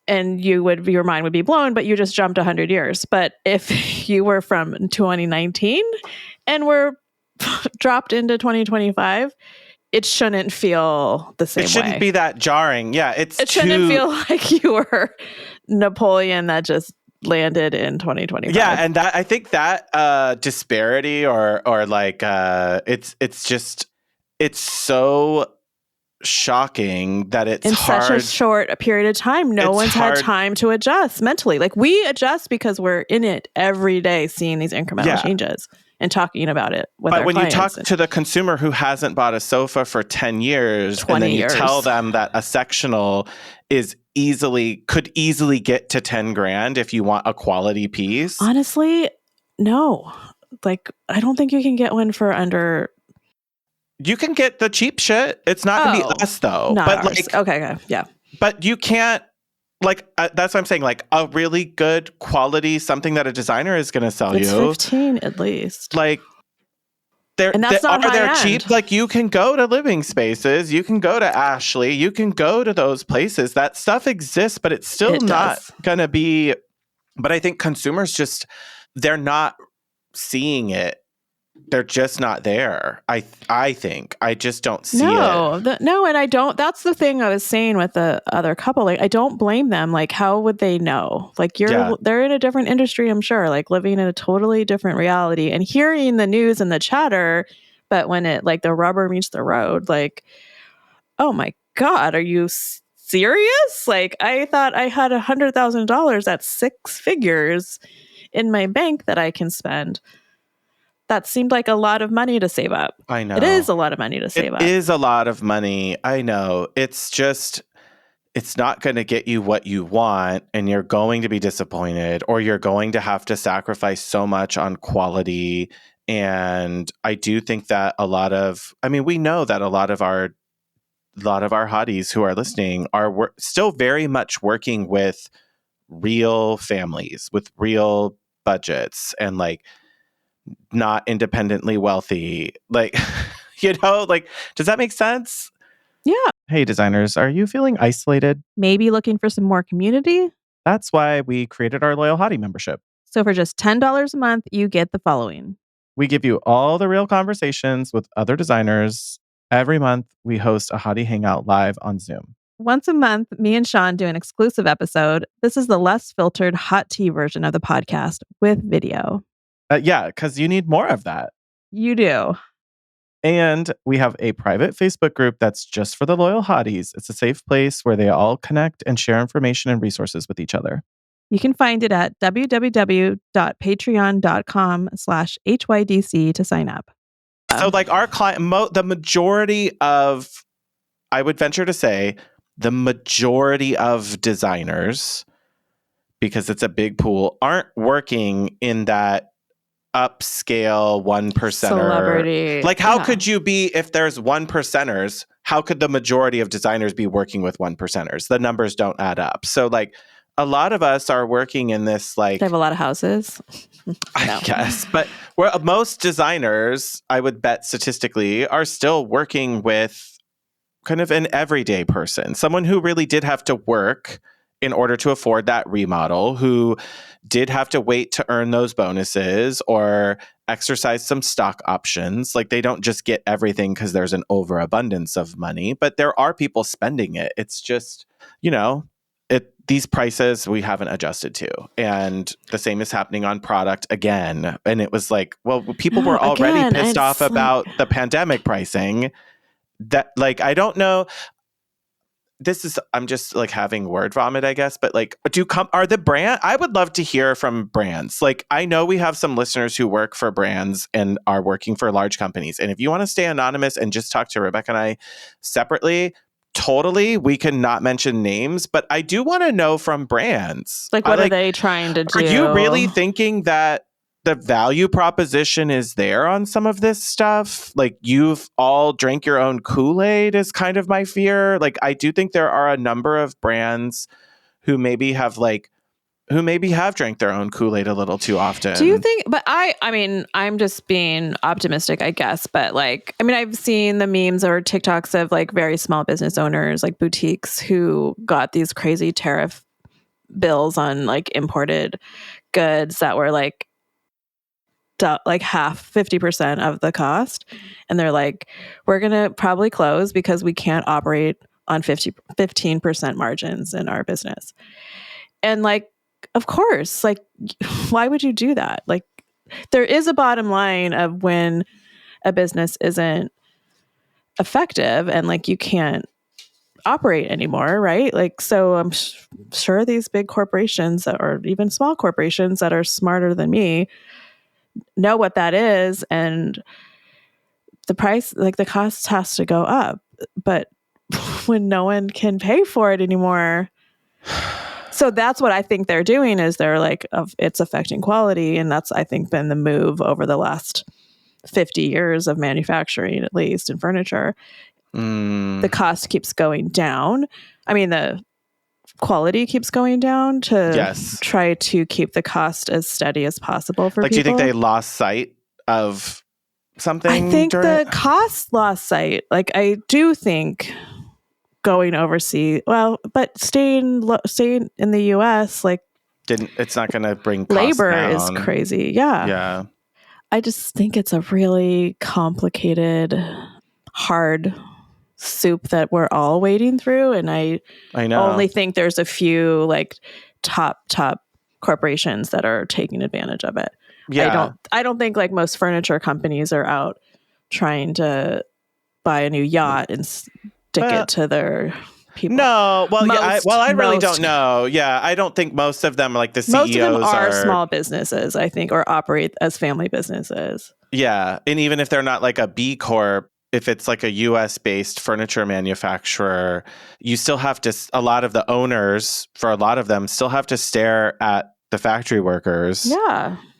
And your mind would be blown, but you just jumped 100 years. But if you were from 2019 and were dropped into 2025, it shouldn't feel the same way. It shouldn't be that jarring. Yeah, it shouldn't feel like you were Napoleon that just landed in 2025. Yeah, and that I think that disparity or like it's so shocking that it's in hard. such a short period of time. No one's had time to adjust mentally. Like we adjust because we're in it every day, seeing these incremental changes and talking about it with our clients. But when you talk to the consumer who hasn't bought a sofa for 10 years, and then you tell them that a sectional could easily get to 10 grand if you want a quality piece. Honestly, no. Like, I don't think you can get one for under. You can get the cheap shit. It's not going to be us though. Not but ours. like, okay. Yeah. But you can't, like, that's what I'm saying. Like a really good quality, something that a designer is going to sell it's you. 15 at least. Like, they're cheap. Like you can go to Living Spaces, you can go to Ashley, you can go to those places. That stuff exists, but it's still not going to be. But I think consumers they're not seeing it. They're just not there. I think I just don't see it. No, and I don't. That's the thing I was saying with the other couple. Like, I don't blame them. Like, how would they know? Like, they're in a different industry, I'm sure. Like, living in a totally different reality and hearing the news and the chatter. But when it like the rubber meets the road, like, oh my God, are you serious? Like, I thought I had $100,000 at 6 figures in my bank that I can spend. That seemed like a lot of money to save up. I know. It is a lot of money to save up. It is a lot of money. I know. It's just, it's not going to get you what you want, and you're going to be disappointed, or you're going to have to sacrifice so much on quality. And I do think that we know that a lot of our hotties who are listening are still very much working with real families, with real budgets, and like, not independently wealthy. Like, like, does that make sense? Yeah. Hey, designers, are you feeling isolated? Maybe looking for some more community? That's why we created our Loyal Hottie membership. So for just $10 a month, you get the following. We give you all the real conversations with other designers. Every month, we host a Hottie Hangout live on Zoom. Once a month, me and Shaun do an exclusive episode. This is the less filtered hot tea version of the podcast with video. Yeah, because you need more of that. You do. And we have a private Facebook group that's just for the loyal hotties. It's a safe place where they all connect and share information and resources with each other. You can find it at www.patreon.com/HYDC to sign up. So like our client, the majority of, I would venture to say, the majority of designers, because it's a big pool, aren't working in that upscale 1%er celebrity. Like, how could you be, if there's 1%ers, how could the majority of designers be working with 1%ers? The numbers don't add up. So like a lot of us are working in this, like, they have a lot of houses. I guess, but most designers, I would bet statistically, are still working with kind of an everyday person, someone who really did have to work in order to afford that remodel, who did have to wait to earn those bonuses or exercise some stock options. Like, they don't just get everything because there's an overabundance of money, but there are people spending it. It's just, these prices we haven't adjusted to. And the same is happening on product again. And it was like, well, people were already pissed off about the pandemic pricing. That, like, I don't know. I'm just like having word vomit, I guess. But like, are the brand? I would love to hear from brands. Like, I know we have some listeners who work for brands and are working for large companies. And if you want to stay anonymous and just talk to Rebecca and I separately, totally, we can not mention names, but I do want to know from brands. Like, what are they trying to do? Are you really thinking that the value proposition is there on some of this stuff? Like, you've all drank your own Kool-Aid is kind of my fear. Like, I do think there are a number of brands who maybe have drank their own Kool-Aid a little too often. Do you think, but I mean, I'm just being optimistic, I guess, but like, I mean, I've seen the memes or TikToks of like very small business owners, like boutiques who got these crazy tariff bills on like imported goods that were like half, 50% of the cost. And they're like, we're going to probably close because we can't operate on 15% margins in our business. And like, of course, like, why would you do that? Like, there is a bottom line of when a business isn't effective and like you can't operate anymore, right? Like, so I'm sure these big corporations or even small corporations that are smarter than me know what that is, and the price, like the cost has to go up. But when no one can pay for it anymore, so that's what I think they're doing is they're like, it's affecting quality. And that's, I think, been the move over the last 50 years of manufacturing, at least in furniture. The cost keeps going down. I mean, the quality keeps going down to try to keep the cost as steady as possible for people. Do you think they lost sight of something? I think the cost lost sight. Like, I do think going overseas, but staying in the US, like, it's not going to bring costs labor down. is crazy. Yeah. I just think it's a really complicated, hard soup that we're all wading through, and I know. Only think there's a few like top corporations that are taking advantage of it. I don't think like most furniture companies are out trying to buy a new yacht and stick it to their people. No, well, I really don't know. Yeah, I don't think most of them, like the CEOs, most of them are small businesses, I think, or operate as family businesses. Yeah, and even if they're not like a B Corp, if it's like a US-based furniture manufacturer, you still have to, a lot of the owners, for a lot of them, still have to stare at the factory workers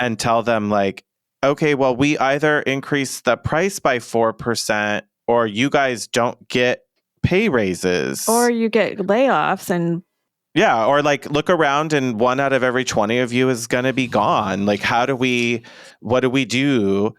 and tell them like, okay, well, we either increase the price by 4% or you guys don't get pay raises. Or you get layoffs and... Yeah, or like look around and 1 out of every 20 of you is going to be gone. Like, what do we do?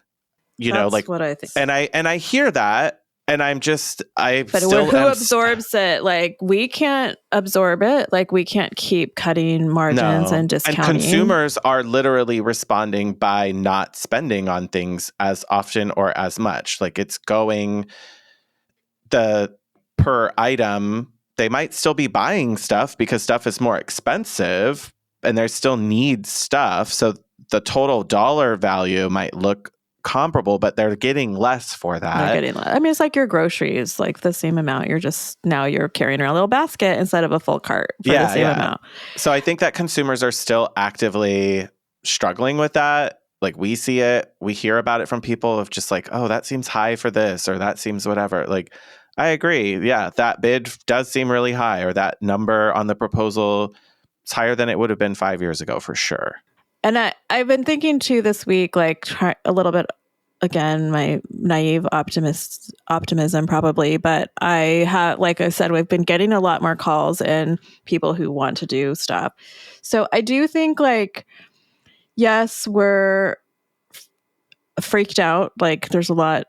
You know, like what I think. And I hear that, and But who absorbs it? Like, we can't absorb it. Like, we can't keep cutting margins and discounting. And consumers are literally responding by not spending on things as often or as much. Like, it's going the per item. They might still be buying stuff because stuff is more expensive, and they still need stuff. So the total dollar value might look comparable, but they're getting less for that. They're getting less. I mean, it's like your groceries, like the same amount. Now you're carrying around a little basket instead of a full cart for the same amount. So I think that consumers are still actively struggling with that. Like, we see it, we hear about it from people of just like, oh, that seems high for this, or that seems whatever. Like, I agree. Yeah, that bid does seem really high, or that number on the proposal is higher than it would have been 5 years ago for sure. And I've been thinking too this week, like a little bit, again, my naive optimism probably, but I have, like I said, we've been getting a lot more calls and people who want to do stuff. So I do think like, yes, we're freaked out. Like, there's a lot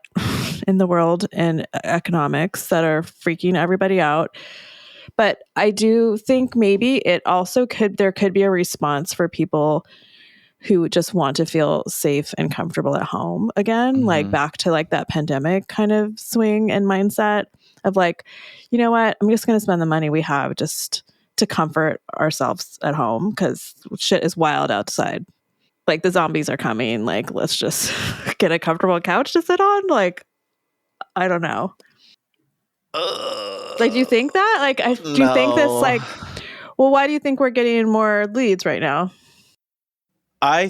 in the world and economics that are freaking everybody out. But I do think maybe there could be a response for people who just want to feel safe and comfortable at home again, like back to like that pandemic kind of swing and mindset of like, you know what, I'm just going to spend the money we have just to comfort ourselves at home because shit is wild outside. Like, the zombies are coming. Like, let's just get a comfortable couch to sit on. Like, I don't know. Like, do you think that? Like, do you think this like, well, why do you think we're getting more leads right now? I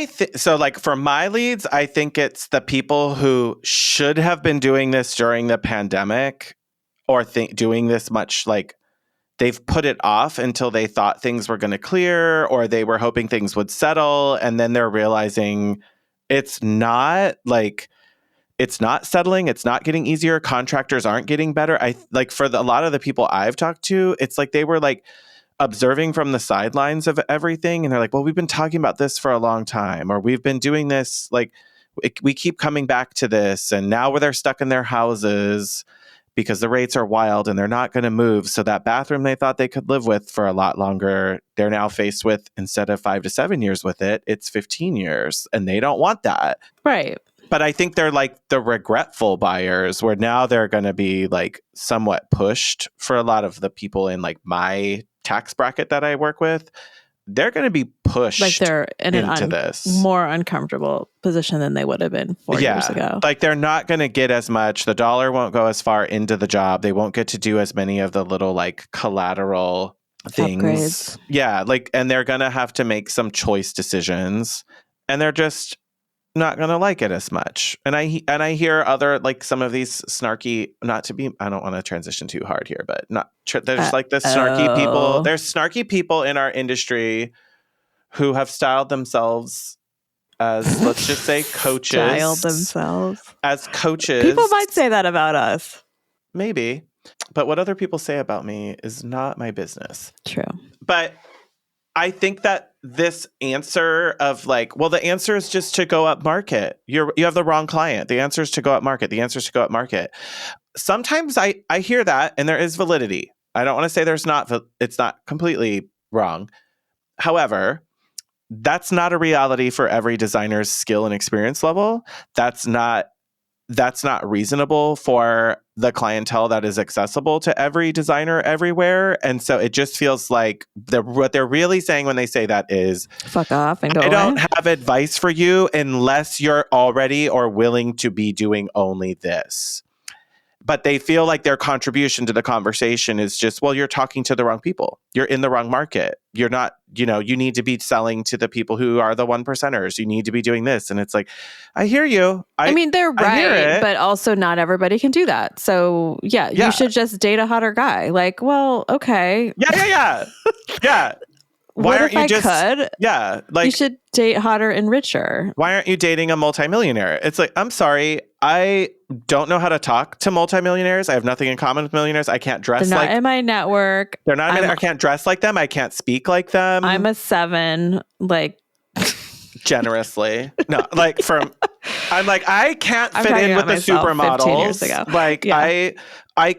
think so. Like, for my leads, I think it's the people who should have been doing this during the pandemic or doing this much, like they've put it off until they thought things were going to clear, or they were hoping things would settle, and then they're realizing it's not settling. It's not getting easier. Contractors aren't getting better. I like for a lot of the people I've talked to, it's like they were like observing from the sidelines of everything. And they're like, well, we've been talking about this for a long time, or we've been doing this. Like we keep coming back to this. And now they're stuck in their houses because the rates are wild and they're not going to move. So that bathroom they thought they could live with for a lot longer, they're now faced with, instead of 5 to 7 years with it, it's 15 years. And they don't want that. Right. But I think they're like the regretful buyers, where now they're going to be like somewhat pushed. For a lot of the people in like my tax bracket that I work with, they're going to be pushed like they're in into an this more uncomfortable position than they would have been 4 years ago. Like they're not going to get as much. The dollar won't go as far into the job. They won't get to do as many of the little like collateral things. Upgrades. Yeah, like, and they're going to have to make some choice decisions, and they're just not going to like it as much. And I hear other, like, some of these snarky, I don't want to transition too hard here, but there's like the snarky people. There's snarky people in our industry who have styled themselves as, let's just say, coaches. Styled themselves as coaches. People might say that about us. Maybe. But what other people say about me is not my business. True. But I think that this answer of like, well, the answer is just to go up market. You have the wrong client. The answer is to go up market. The answer is to go up market. Sometimes I hear that, and there is validity. I don't want to say it's not completely wrong. However, that's not a reality for every designer's skill and experience level. That's not reasonable for the clientele that is accessible to every designer everywhere. And so it just feels like what they're really saying when they say that is, fuck off and go I don't have advice for you unless you're already or willing to be doing only this. But they feel like their contribution to the conversation is just, well, you're talking to the wrong people. You're in the wrong market. You're not, you need to be selling to the people who are the 1%ers. You need to be doing this. And it's like, I hear you. I mean, they're right, but also not everybody can do that. So yeah, you should just date a hotter guy. Like, well, okay. Yeah. Why aren't you just could? Yeah, like you should date hotter and richer. Why aren't you dating a multimillionaire? It's like, I'm sorry, I don't know how to talk to multimillionaires. I have nothing in common with millionaires. I can't dress They're not in my network. They're not in I can't dress like them. I can't speak like them. I'm a 7, like generously. No, like I'm like, I can't fit in with the supermodels. 15 years ago. Like I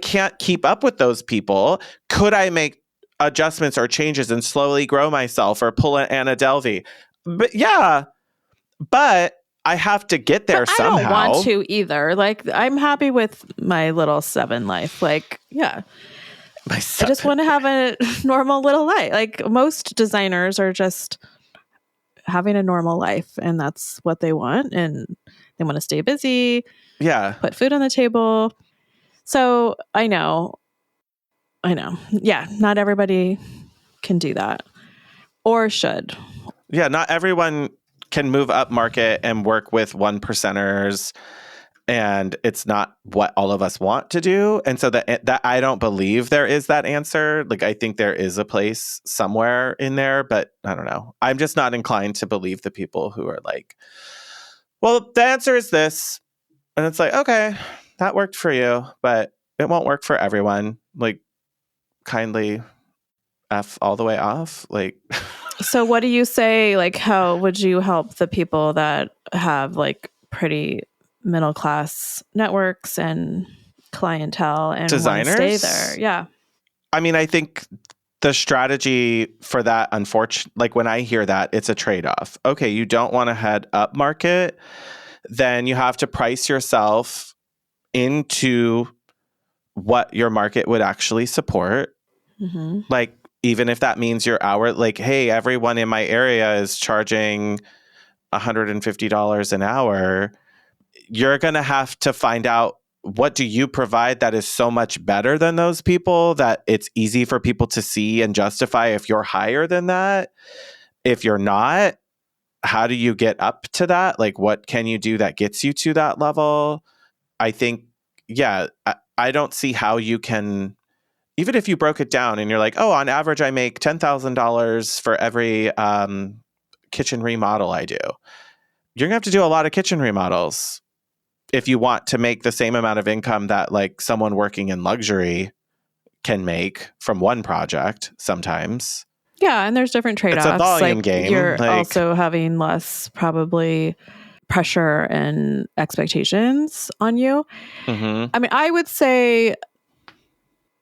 can't keep up with those people. Could I make adjustments or changes and slowly grow myself, or pull an Anna Delvey? But I have to get there somehow. I don't want to either. Like, I'm happy with my little 7 life. Like, yeah. I just want to have a normal little life. Like, most designers are just having a normal life, and that's what they want. And they want to stay busy. Yeah. Put food on the table. So I know. Yeah, not everybody can do that, or should. Yeah, not everyone can move up market and work with 1%ers, and it's not what all of us want to do. And so that I don't believe there is that answer. Like, I think there is a place somewhere in there, but I don't know. I'm just not inclined to believe the people who are like, well, the answer is this. And it's like, okay, that worked for you, but it won't work for everyone. Like, kindly F all the way off. Like, so what do you say? Like, how would you help the people that have like pretty middle class networks and clientele and designers stay there? Yeah. I mean, I think the strategy for that, unfortunately, like when I hear that, it's a trade-off. Okay, you don't want to head up market, then you have to price yourself into what your market would actually support. Mm-hmm. Like, even if that means your hour, like, hey, everyone in my area is charging $150 an hour. You're going to have to find out, what do you provide that is so much better than those people that it's easy for people to see and justify if you're higher than that. If you're not, how do you get up to that? Like, what can you do that gets you to that level? I think, yeah, I don't see how you can, even if you broke it down and you're like, oh, on average, I make $10,000 for every kitchen remodel I do. You're going to have to do a lot of kitchen remodels if you want to make the same amount of income that like someone working in luxury can make from one project sometimes. Yeah, and there's different trade-offs. It's a volume game. You're also having less probably pressure and expectations on you. Mm-hmm. I mean, I would say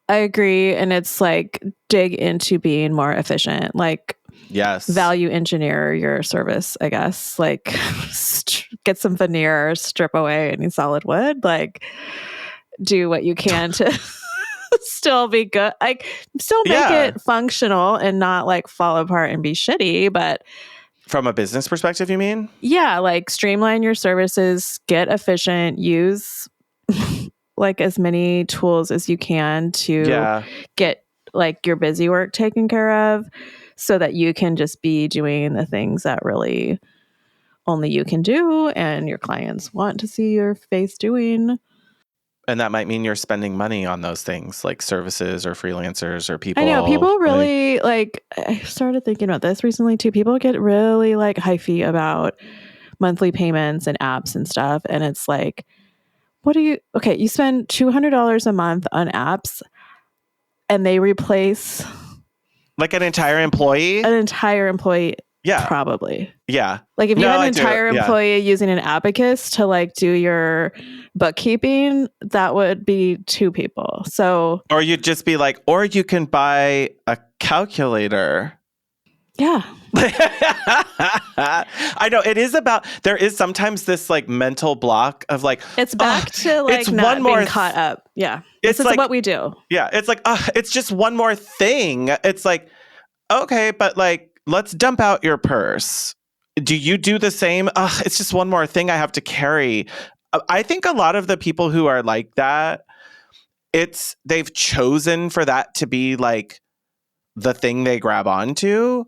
I agree, and it's like dig into being more efficient. Like, yes, value engineer your service, I guess. Like, get some veneer, strip away any solid wood. Like, do what you can to still be good. Like, still make it functional and not like fall apart and be shitty. But from a business perspective, you mean? Yeah, like streamline your services, get efficient, use like as many tools as you can to get like your busy work taken care of so that you can just be doing the things that really only you can do and your clients want to see your face doing. And that might mean you're spending money on those things like services or freelancers or people. I know people really like I started thinking about this recently too. People get really like hyphy about monthly payments and apps and stuff. And it's like, you spend $200 a month on apps and they replace like an entire employee? Yeah. Probably. Yeah. Like if you had an entire employee using an abacus to like do your bookkeeping, that would be 2 people. So, or you'd just be like, or you can buy a calculator. Yeah. I know it is about, there is sometimes this like mental block of like, it's back to like it's not being caught up. Yeah. This is like, what we do. Yeah. It's like, it's just one more thing. It's like, okay, but like, let's dump out your purse. Do you do the same? It's just one more thing I have to carry. I think a lot of the people who are like that, they've chosen for that to be like the thing they grab onto.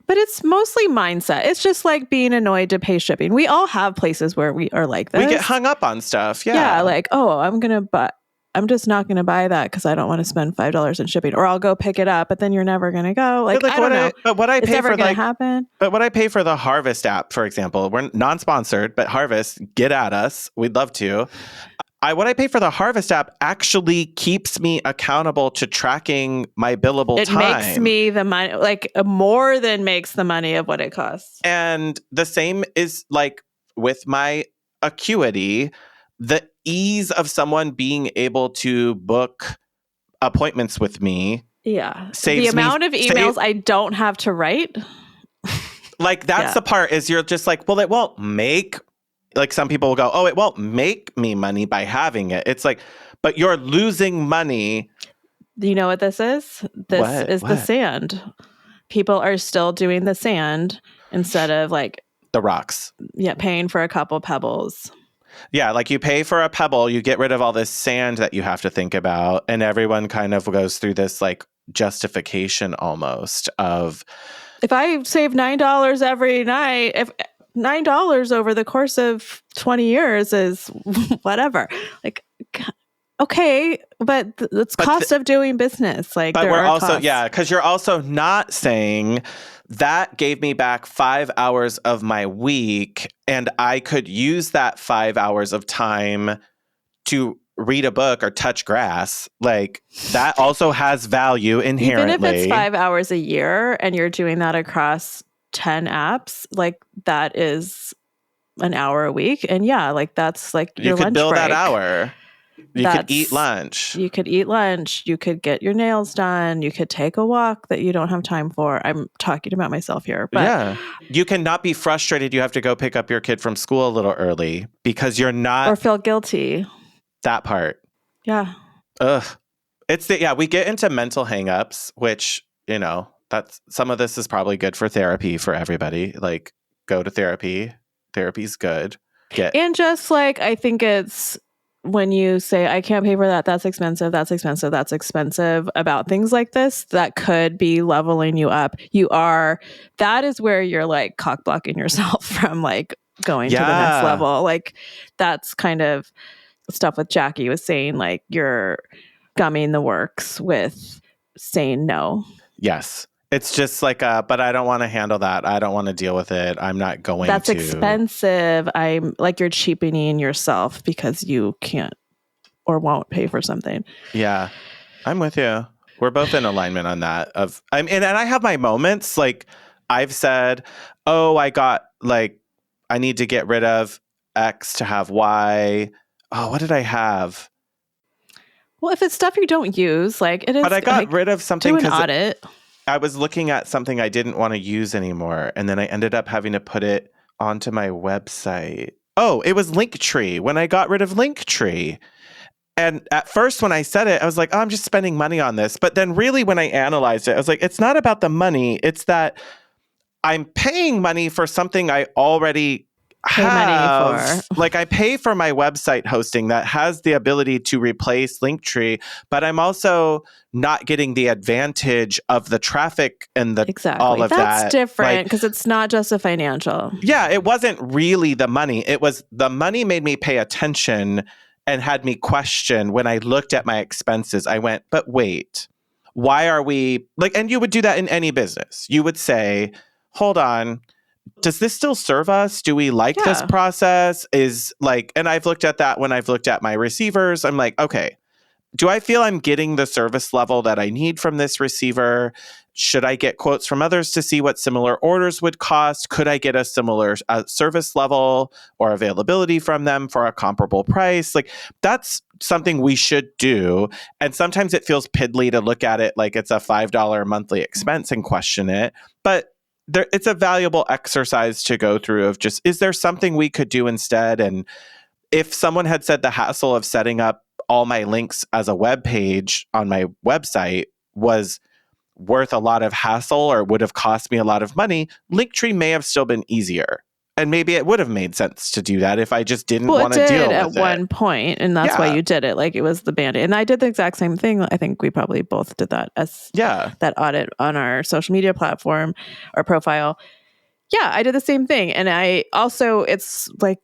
But it's mostly mindset. It's just like being annoyed to pay shipping. We all have places where we are like this. We get hung up on stuff. Yeah. Yeah. Like, I'm just not going to buy that because I don't want to spend $5 in shipping, or I'll go pick it up, but then you're never going to go. Like, I don't know. But what I pay for like happen. But what I pay for the Harvest app, for example, we're non-sponsored, but Harvest, get at us. We'd love to. What I pay for the Harvest app actually keeps me accountable to tracking my billable time. It makes me the money, like more than makes the money of what it costs. And the same is like with my Acuity, the ease of someone being able to book appointments with me. Yeah. The amount of emails I don't have to write. Like that's the part is you're just like, well, it won't make, like some people will go, oh, it won't make me money by having it. It's like, but you're losing money. You know what this is? This is the sand. People are still doing the sand instead of like the rocks. Yeah, paying for a couple pebbles. Yeah, like you pay for a pebble, you get rid of all this sand that you have to think about, and everyone kind of goes through this like justification almost of, if I save $9 every night, if $9 over the course of 20 years is whatever. Like, okay, but it's cost of doing business. Like, but we're also costs. Because you're also not saying that gave me back 5 hours of my week, and I could use that 5 hours of time to read a book or touch grass. Like, that also has value inherently. Even if it's 5 hours a year and you're doing that across 10 apps, like that is an hour a week. And yeah, like that's like your lunch break. You could bill that hour. You could eat lunch. You could eat lunch. You could get your nails done. You could take a walk that you don't have time for. I'm talking about myself here. But yeah. You cannot be frustrated you have to go pick up your kid from school a little early because you're not. Or feel guilty. That part. Yeah. Ugh. We get into mental hangups, which, you know, that's some of this is probably good for therapy for everybody. Like, go to therapy. Therapy's good. And just like, I think it's when you say, I can't pay for that, that's expensive, that's expensive, that's expensive, about things like this, that could be leveling you up. That is where you're like cock blocking yourself from like going to the next level. Like, that's kind of stuff with Jackie was saying, like, you're gumming the works with saying no. Yes. It's just like, but I don't want to handle that. I don't want to deal with it. I'm not going That's to. expensive. I'm like, you're cheapening yourself because you can't or won't pay for something. Yeah, I'm with you. We're both in alignment on that. And I have my moments. Like I've said, oh, I need to get rid of X to have Y. Oh, what did I have? Well, if it's stuff you don't use, like it is. But I got rid of something because audit. I was looking at something I didn't want to use anymore, and then I ended up having to put it onto my website. Oh, it was Linktree. When I got rid of Linktree. And at first, when I said it, I was like, oh, I'm just spending money on this. But then really, when I analyzed it, I was like, it's not about the money. It's that I'm paying money for something I already have. Money for. Like I pay for my website hosting that has the ability to replace Linktree, but I'm also not getting the advantage of the traffic and all of that. That's different because it's not just a financial. Yeah, it wasn't really the money. It was the money made me pay attention and had me question when I looked at my expenses. I went, but wait, why are we like, and you would do that in any business. You would say, hold on, does this still serve us? Do we like this process? And I've looked at that when I've looked at my receivers. I'm like, okay, do I feel I'm getting the service level that I need from this receiver? Should I get quotes from others to see what similar orders would cost? Could I get a similar service level or availability from them for a comparable price? Like that's something we should do. And sometimes it feels piddly to look at it like it's a $5 monthly expense and question it. But it's a valuable exercise to go through of just, is there something we could do instead? And if someone had said the hassle of setting up all my links as a web page on my website was worth a lot of hassle or would have cost me a lot of money, Linktree may have still been easier. And maybe it would have made sense to do that if I just didn't want to deal with it. At one point, and that's why you did it. Like it was the Band-Aid. And I did the exact same thing. I think we probably both did that as that audit on our social media platform or profile. Yeah, I did the same thing. And I also, it's like,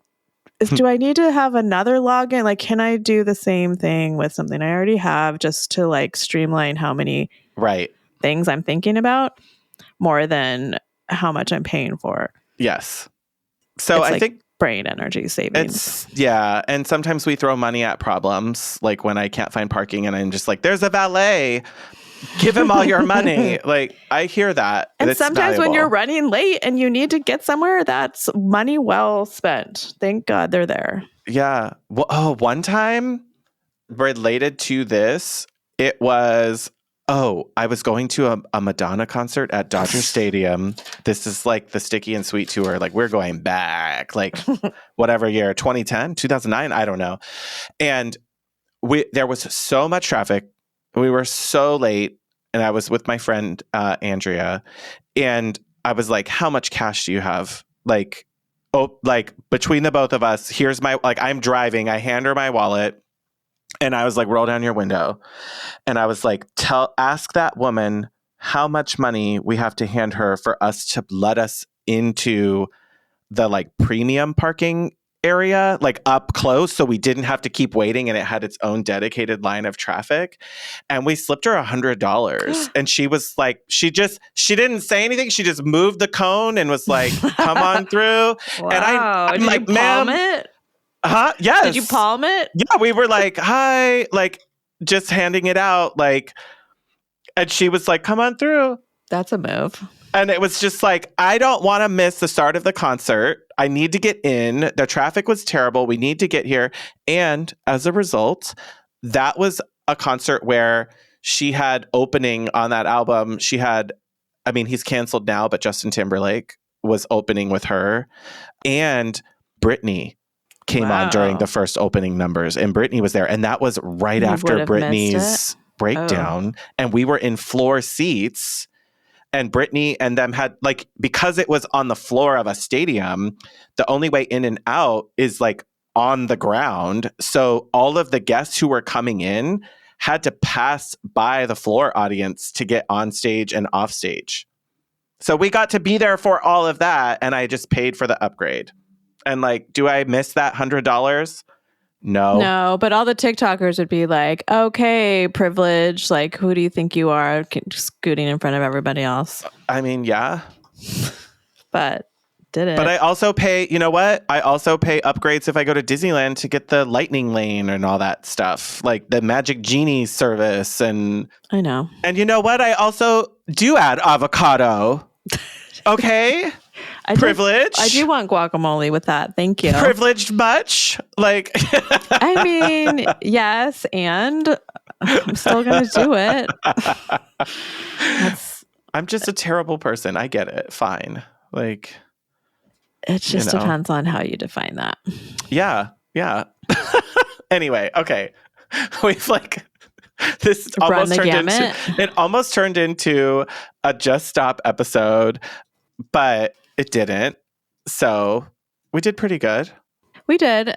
do I need to have another login? Like, can I do the same thing with something I already have just to like streamline how many things I'm thinking about more than how much I'm paying for? Yes. So I think brain energy savings. And sometimes we throw money at problems, like when I can't find parking and I'm just like, there's a valet, give him all your money. Like I hear that. And sometimes when you're running late and you need to get somewhere, that's money well spent. Thank God they're there. Yeah. Well, one time related to this, it was, I was going to a Madonna concert at Dodger Stadium. This is like the Sticky and Sweet tour. Like we're going back, like whatever year, 2010, 2009, I don't know. And there was so much traffic. We were so late. And I was with my friend, Andrea. And I was like, how much cash do you have? Like between the both of us, here's I'm driving. I hand her my wallet. And I was like, roll down your window. And I was like, ask that woman how much money we have to hand her for us to let us into the like premium parking area, like up close. So we didn't have to keep waiting and it had its own dedicated line of traffic. And we slipped her $100. And she was like, she didn't say anything. She just moved the cone and was like, come on through. Wow. And I'm like, ma'am. It? Yes. Did you palm it? Yeah, we were like, hi, like just handing it out, like, and she was like, come on through. That's a move. And it was just like, I don't want to miss the start of the concert. I need to get in. The traffic was terrible. We need to get here. And as a result, that was a concert where she had opening on that album. She had, I mean, he's canceled now, but Justin Timberlake was opening with her. And Britney came on during the first opening numbers, and Britney was there, and that was right after Britney's breakdown, and we were in floor seats, and Britney and them had like, because it was on the floor of a stadium, the only way in and out is like on the ground, so all of the guests who were coming in had to pass by the floor audience to get on stage and off stage. So we got to be there for all of that, and I just paid for the upgrade. And like, do I miss that $100? No, but all the TikTokers would be like, okay, privilege. Like, who do you think you are? Scooting in front of everybody else. I mean, yeah. But did it. But I also pay, you know what? I also pay upgrades if I go to Disneyland to get the lightning lane and all that stuff. Like the Magic Genie service. And I know. And you know what? I also do add avocado. Okay? Privilege. I do want guacamole with that. Thank you. Privileged much? Like, I mean, yes, and I'm still going to do it. I'm just a terrible person. I get it. Fine. Like, it just depends on how you define that. Yeah. Yeah. Anyway, okay. We've like, this almost turned into a Just Stop episode, but it didn't. So we did pretty good. We did.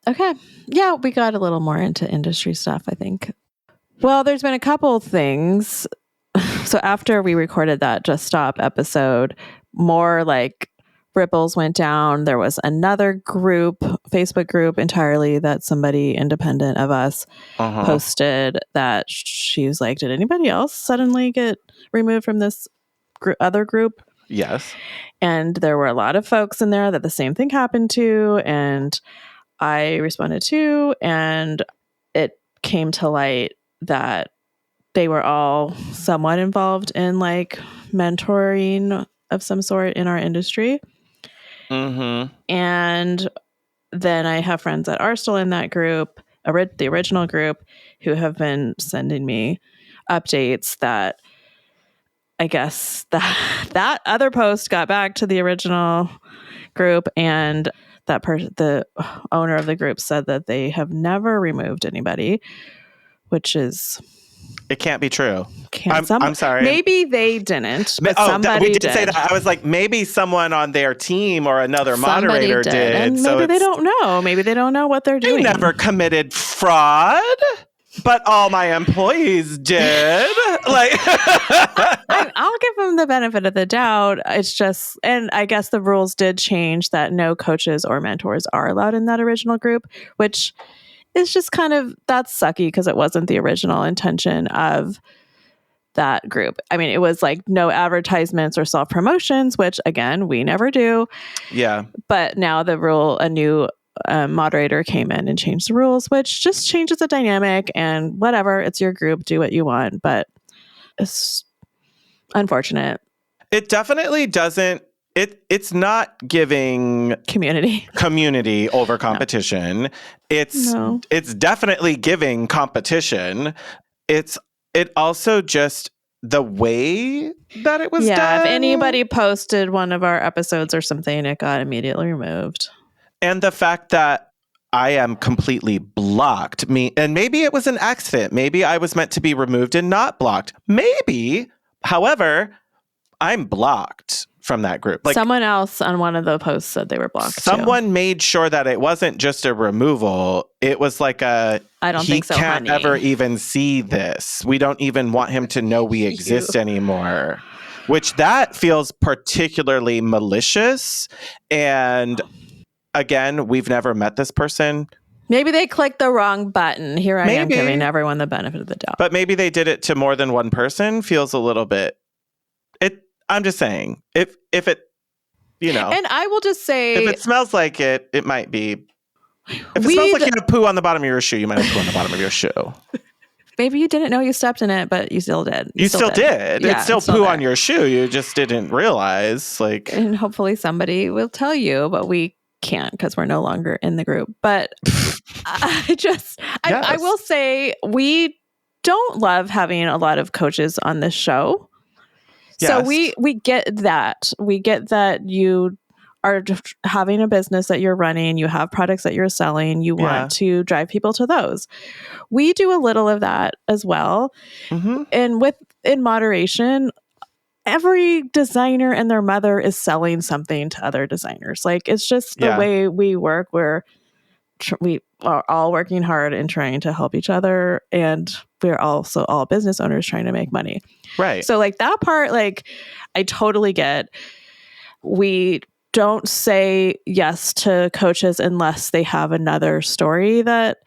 Okay. Yeah, we got a little more into industry stuff, I think. Well, there's been a couple of things. So after we recorded that Just Stop episode, more like ripples went down. There was another group, Facebook group entirely, that somebody independent of us posted that she was like, did anybody else suddenly get removed from this other group? Yes. And there were a lot of folks in there that the same thing happened to. And I responded to, and it came to light that they were all somewhat involved in like mentoring of some sort in our industry. Mm-hmm. And then I have friends that are still in that group, the original group, who have been sending me updates that I guess that other post got back to the original group, and that the owner of the group said that they have never removed anybody, which is... It can't be true. I'm sorry. Maybe they didn't, but somebody we did say that. I was like, maybe someone on their team or another moderator did. And maybe they don't know. Maybe they don't know what they're doing. They never committed fraud, but all my employees did. Like, I'll give them the benefit of the doubt. It's just, and I guess the rules did change that no coaches or mentors are allowed in that original group, which is just kind of, that's sucky because it wasn't the original intention of that group. I mean, it was like no advertisements or self promotions, which again, we never do. Yeah. But now a new moderator came in and changed the rules, which just changes the dynamic, and whatever, it's your group, do what you want. But it's unfortunate. It definitely doesn't. It's not giving community over competition. No. It's definitely giving competition. It also just the way that it was done. Yeah, if anybody posted one of our episodes or something, it got immediately removed. And the fact that I am completely blocked, and maybe it was an accident. Maybe I was meant to be removed and not blocked. Maybe. However, I'm blocked from that group. Like, someone else on one of the posts said they were blocked. Someone made sure that it wasn't just a removal. It was like I don't think so, can't ever even see this. We don't even want him to know we exist anymore. Which that feels particularly malicious. And again, we've never met this person. Maybe they clicked the wrong button. Here I am giving everyone the benefit of the doubt. But maybe they did it to more than one person. Feels a little bit. I'm just saying, if it, and I will just say, if it smells like it, it might be. If it smells like you have poo on the bottom of your shoe, you might have poo on the bottom of your shoe. Maybe you didn't know you stepped in it, but you still did. You still did. Yeah, it's still poo on your shoe. You just didn't realize. And hopefully somebody will tell you, but we can't because we're no longer in the group. But I will say, we don't love having a lot of coaches on this show. Yes. So we get that. We get that you are having a business that you're running, you have products that you're selling, you want to drive people to those. We do a little of that as well. Mm-hmm. And in moderation, every designer and their mother is selling something to other designers. Like, it's just the way we work, where we are all working hard and trying to help each other, and we're also all business owners trying to make money. Right. So like that part, like, I totally get. We don't say yes to coaches unless they have another story that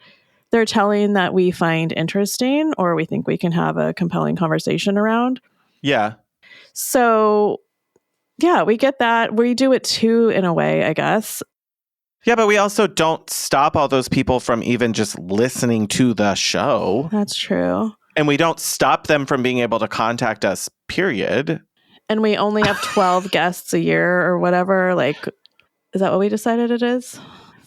they're telling that we find interesting or we think we can have a compelling conversation around. Yeah. So, yeah, we get that. We do it too, in a way, I guess. Yeah, but we also don't stop all those people from even just listening to the show. That's true. And we don't stop them from being able to contact us, period. And we only have 12 guests a year or whatever. Like, is that what we decided it is?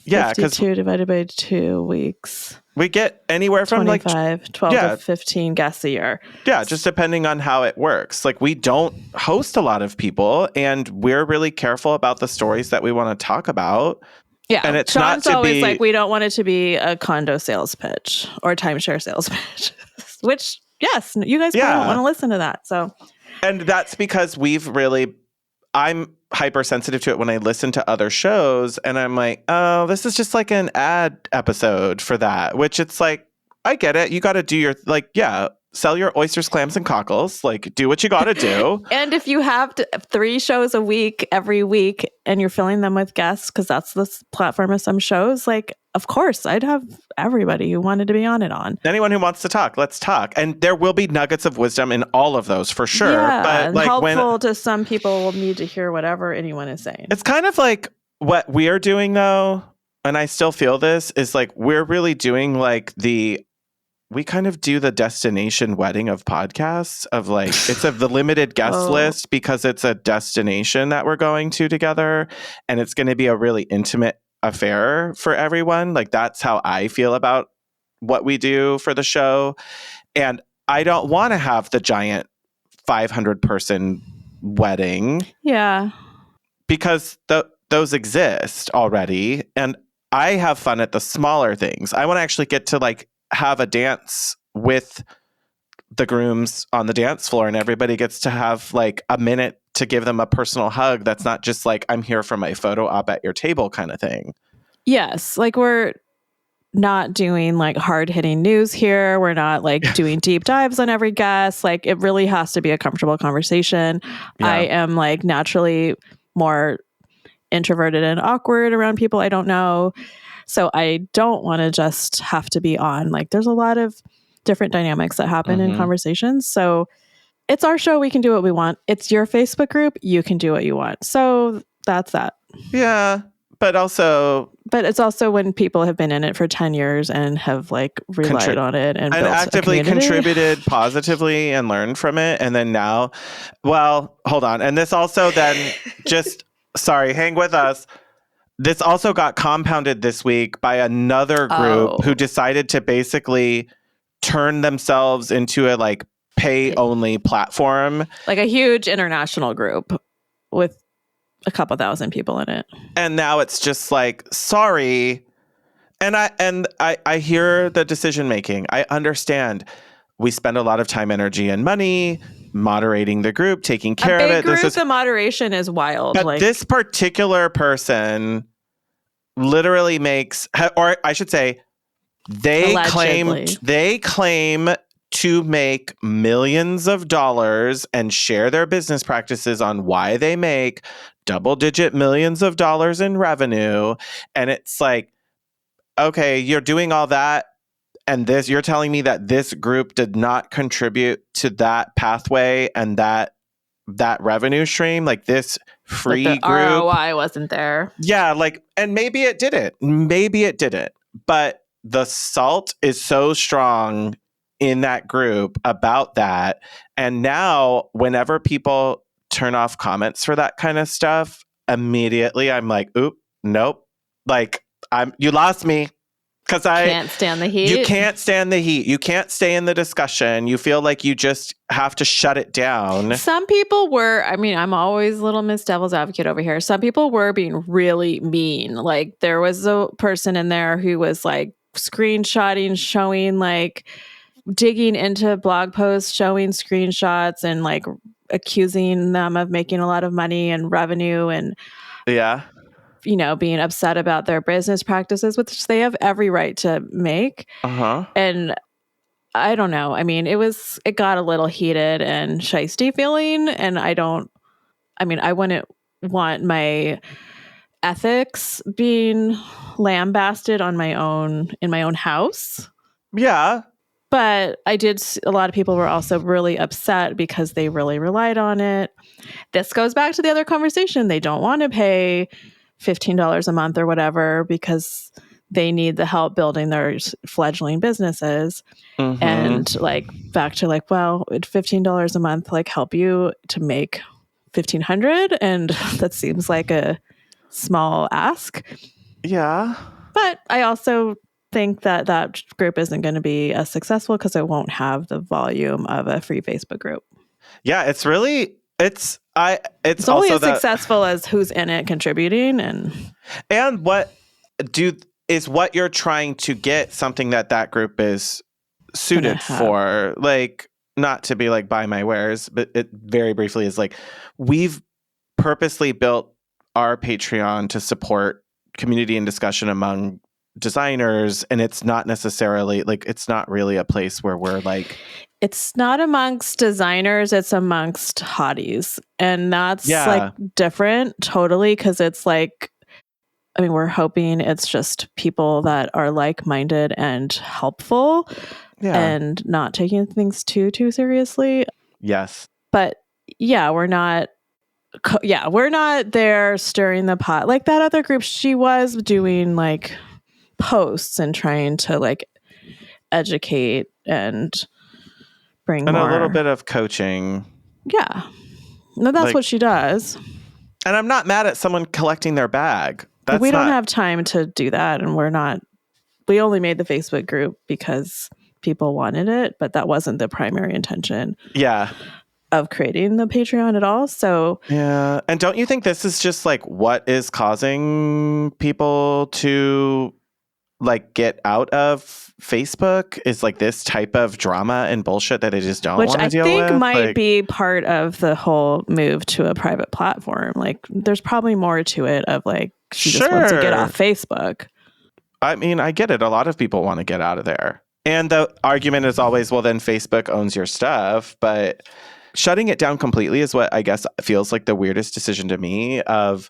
Yeah, 52 divided by 2 weeks. We get anywhere from 25, 12 to 15 guests a year. Yeah, just depending on how it works. Like, we don't host a lot of people, and we're really careful about the stories that we want to talk about. Yeah, and it's Sean's not to always be like, we don't want it to be a condo sales pitch or timeshare sales pitch. Which, yes, you guys probably don't want to listen to that. So, and that's because I'm hypersensitive to it when I listen to other shows, and I'm like, oh, this is just like an ad episode for that. Which it's like, I get it. You got to do your sell your oysters, clams, and cockles. Like, do what you got to do. And if you have 3 shows a week every week and you're filling them with guests, because that's the platform of some shows, like, of course, I'd have everybody who wanted to be on it on. Anyone who wants to talk, let's talk. And there will be nuggets of wisdom in all of those for sure. Yeah, but like, helpful to some people will need to hear whatever anyone is saying. It's kind of like what we're doing though, and I still feel this, is like we're really doing like we kind of do the destination wedding of podcasts of like, it's of the limited guest list because it's a destination that we're going to together. And it's going to be a really intimate affair for everyone. Like, that's how I feel about what we do for the show. And I don't want to have the giant 500 person wedding. Yeah. Because those exist already. And I have fun at the smaller things. I want to actually get to like have a dance with the grooms on the dance floor, and everybody gets to have like a minute to give them a personal hug. That's not just like, I'm here for my photo op at your table kind of thing. Yes. Like, we're not doing like hard hitting news here. We're not like doing deep dives on every guest. Like, it really has to be a comfortable conversation. Yeah. I am like naturally more introverted and awkward around people I don't know. So I don't want to just have to be on. Like, there's a lot of different dynamics that happen in conversations. So it's our show. We can do what we want. It's your Facebook group. You can do what you want. So that's that. Yeah. But it's also when people have been in it for 10 years and have like relied on it and built actively contributed positively and learned from it. And then now, well, hold on. And this also then just, sorry, hang with us. This also got compounded this week by another group who decided to basically turn themselves into a like pay only platform. Like a huge international group with a couple thousand people in it. And now it's just like, sorry. And I hear the decision making. I understand. We spend a lot of time, energy, and money moderating the group, taking care of it. The moderation is wild. But like, this particular person literally makes, or I should say, they claim to make millions of dollars and share their business practices on why they make double-digit millions of dollars in revenue. And it's like, okay, you're doing all that, and you're telling me that this group did not contribute to that pathway and that revenue stream, like this free like the group. ROI wasn't there. Yeah, like, and maybe it didn't. But the salt is so strong in that group about that. And now whenever people turn off comments for that kind of stuff, immediately I'm like, oop, nope. Like, you lost me. Because I can't stand the heat. You can't stand the heat. You can't stay in the discussion. You feel like you just have to shut it down. Some people were, I mean, I'm always little Miss Devil's Advocate over here. Some people were being really mean. Like, there was a person in there who was like screenshotting, showing like digging into blog posts, showing screenshots and like accusing them of making a lot of money and revenue and being upset about their business practices, which they have every right to make. And I don't know. I mean, it got a little heated and shisty feeling. And I wouldn't want my ethics being lambasted in my own house. Yeah. But a lot of people were also really upset because they really relied on it. This goes back to the other conversation. They don't want to pay $15 a month or whatever because they need the help building their fledgling businesses. Mm-hmm. And like back to like, well, would $15 a month like help you to make $1,500? And that seems like a small ask. Yeah. But I also think that group isn't going to be as successful because it won't have the volume of a free Facebook group. Yeah, it's only as successful as who's in it contributing and what you're trying to get something that group is suited for. Like, not to be like buy my wares, but it very briefly is like we've purposely built our Patreon to support community and discussion among designers, and it's not necessarily like it's not really a place where we're like it's not amongst designers, it's amongst hotties, and that's like different totally because it's like we're hoping it's just people that are like-minded and helpful and not taking things too seriously. Yes. But we're not there stirring the pot like that other group. She was doing like posts and trying to like educate and bring more. A little bit of coaching. Yeah. No, that's like, what she does. And I'm not mad at someone collecting their bag. We don't have time to do that. And we only made the Facebook group because people wanted it, but that wasn't the primary intention. Yeah. Of creating the Patreon at all. So yeah. And don't you think this is just like what is causing people to like get out of Facebook is like this type of drama and bullshit that they just don't want to deal with? Which I think might be part of the whole move to a private platform. Like there's probably more to it of like she just wants to get off Facebook. I mean, I get it. A lot of people want to get out of there. And the argument is always, well, then Facebook owns your stuff. But shutting it down completely is what I guess feels like the weirdest decision to me of,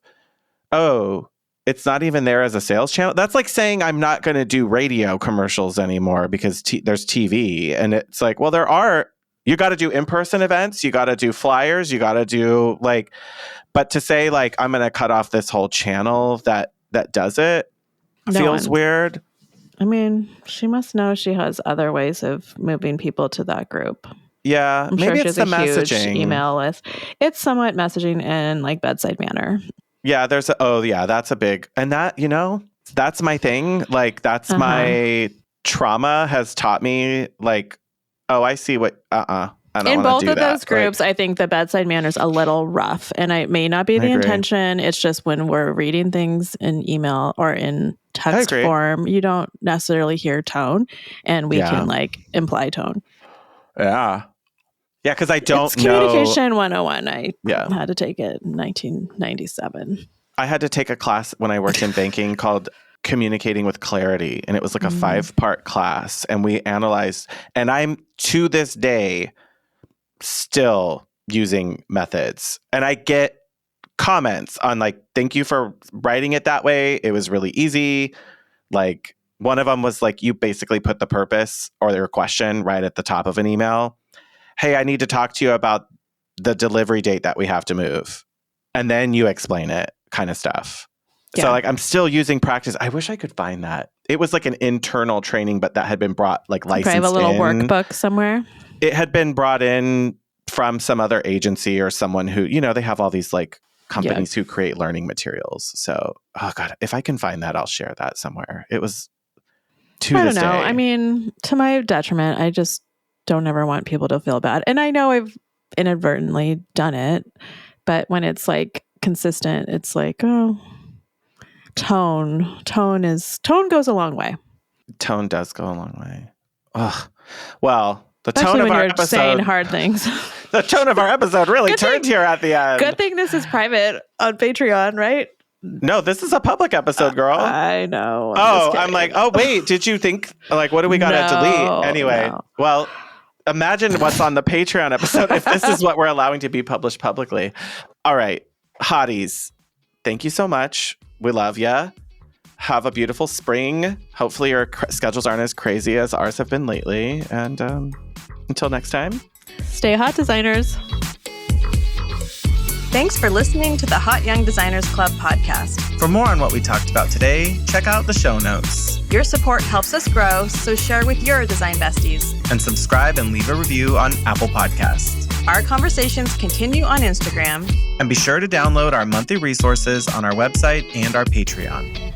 it's not even there as a sales channel. That's like saying I'm not going to do radio commercials anymore because there's TV. And it's like, well, you got to do in-person events. You got to do flyers. You got to do like, but to say like, I'm going to cut off this whole channel that does it feels weird. I mean, she must know she has other ways of moving people to that group. Yeah, maybe it's the messaging. Huge email list. It's somewhat messaging in like bedside manner. Yeah, that's a big, and that, that's my thing. Like, that's my trauma has taught me like, I see what, I don't want to do that. In both of those groups, I think the bedside manner is a little rough, and it may not be the intention. It's just when we're reading things in email or in text form, you don't necessarily hear tone, and we can like imply tone. Yeah. Yeah, because I don't know. Communication 101. I had to take it in 1997. I had to take a class when I worked in banking called Communicating with Clarity. And it was like a 5-part class. And we analyzed, and I'm to this day still using methods. And I get comments on like, thank you for writing it that way. It was really easy. Like one of them was like, you basically put the purpose or your question right at the top of an email. Hey, I need to talk to you about the delivery date that we have to move. And then you explain it kind of stuff. Yeah. So like I'm still using practice. I wish I could find that. It was like an internal training, but that had been brought like licensed in. I have a little workbook somewhere. It had been brought in from some other agency or someone who, they have all these like companies who create learning materials. So, oh God, if I can find that, I'll share that somewhere. It was I don't know. I mean, to my detriment, I just don't ever want people to feel bad. And I know I've inadvertently done it, but when it's like consistent, it's like, tone goes a long way. Tone does go a long way. Ugh. Well, the especially tone of when our you're episode, saying hard things. The tone of our episode really turned here at the end. Good thing this is private on Patreon, right? No, this is a public episode, girl. I know. I'm like, wait, did you think like, what do we got to delete? Anyway, well, imagine what's on the Patreon episode if this is what we're allowing to be published publicly. All right. Hotties, thank you so much. We love ya. Have a beautiful spring. Hopefully your schedules aren't as crazy as ours have been lately. And until next time. Stay hot, designers. Thanks for listening to the Hot Young Designers Club podcast. For more on what we talked about today, check out the show notes. Your support helps us grow, so share with your design besties. And subscribe and leave a review on Apple Podcasts. Our conversations continue on Instagram. And be sure to download our monthly resources on our website and our Patreon.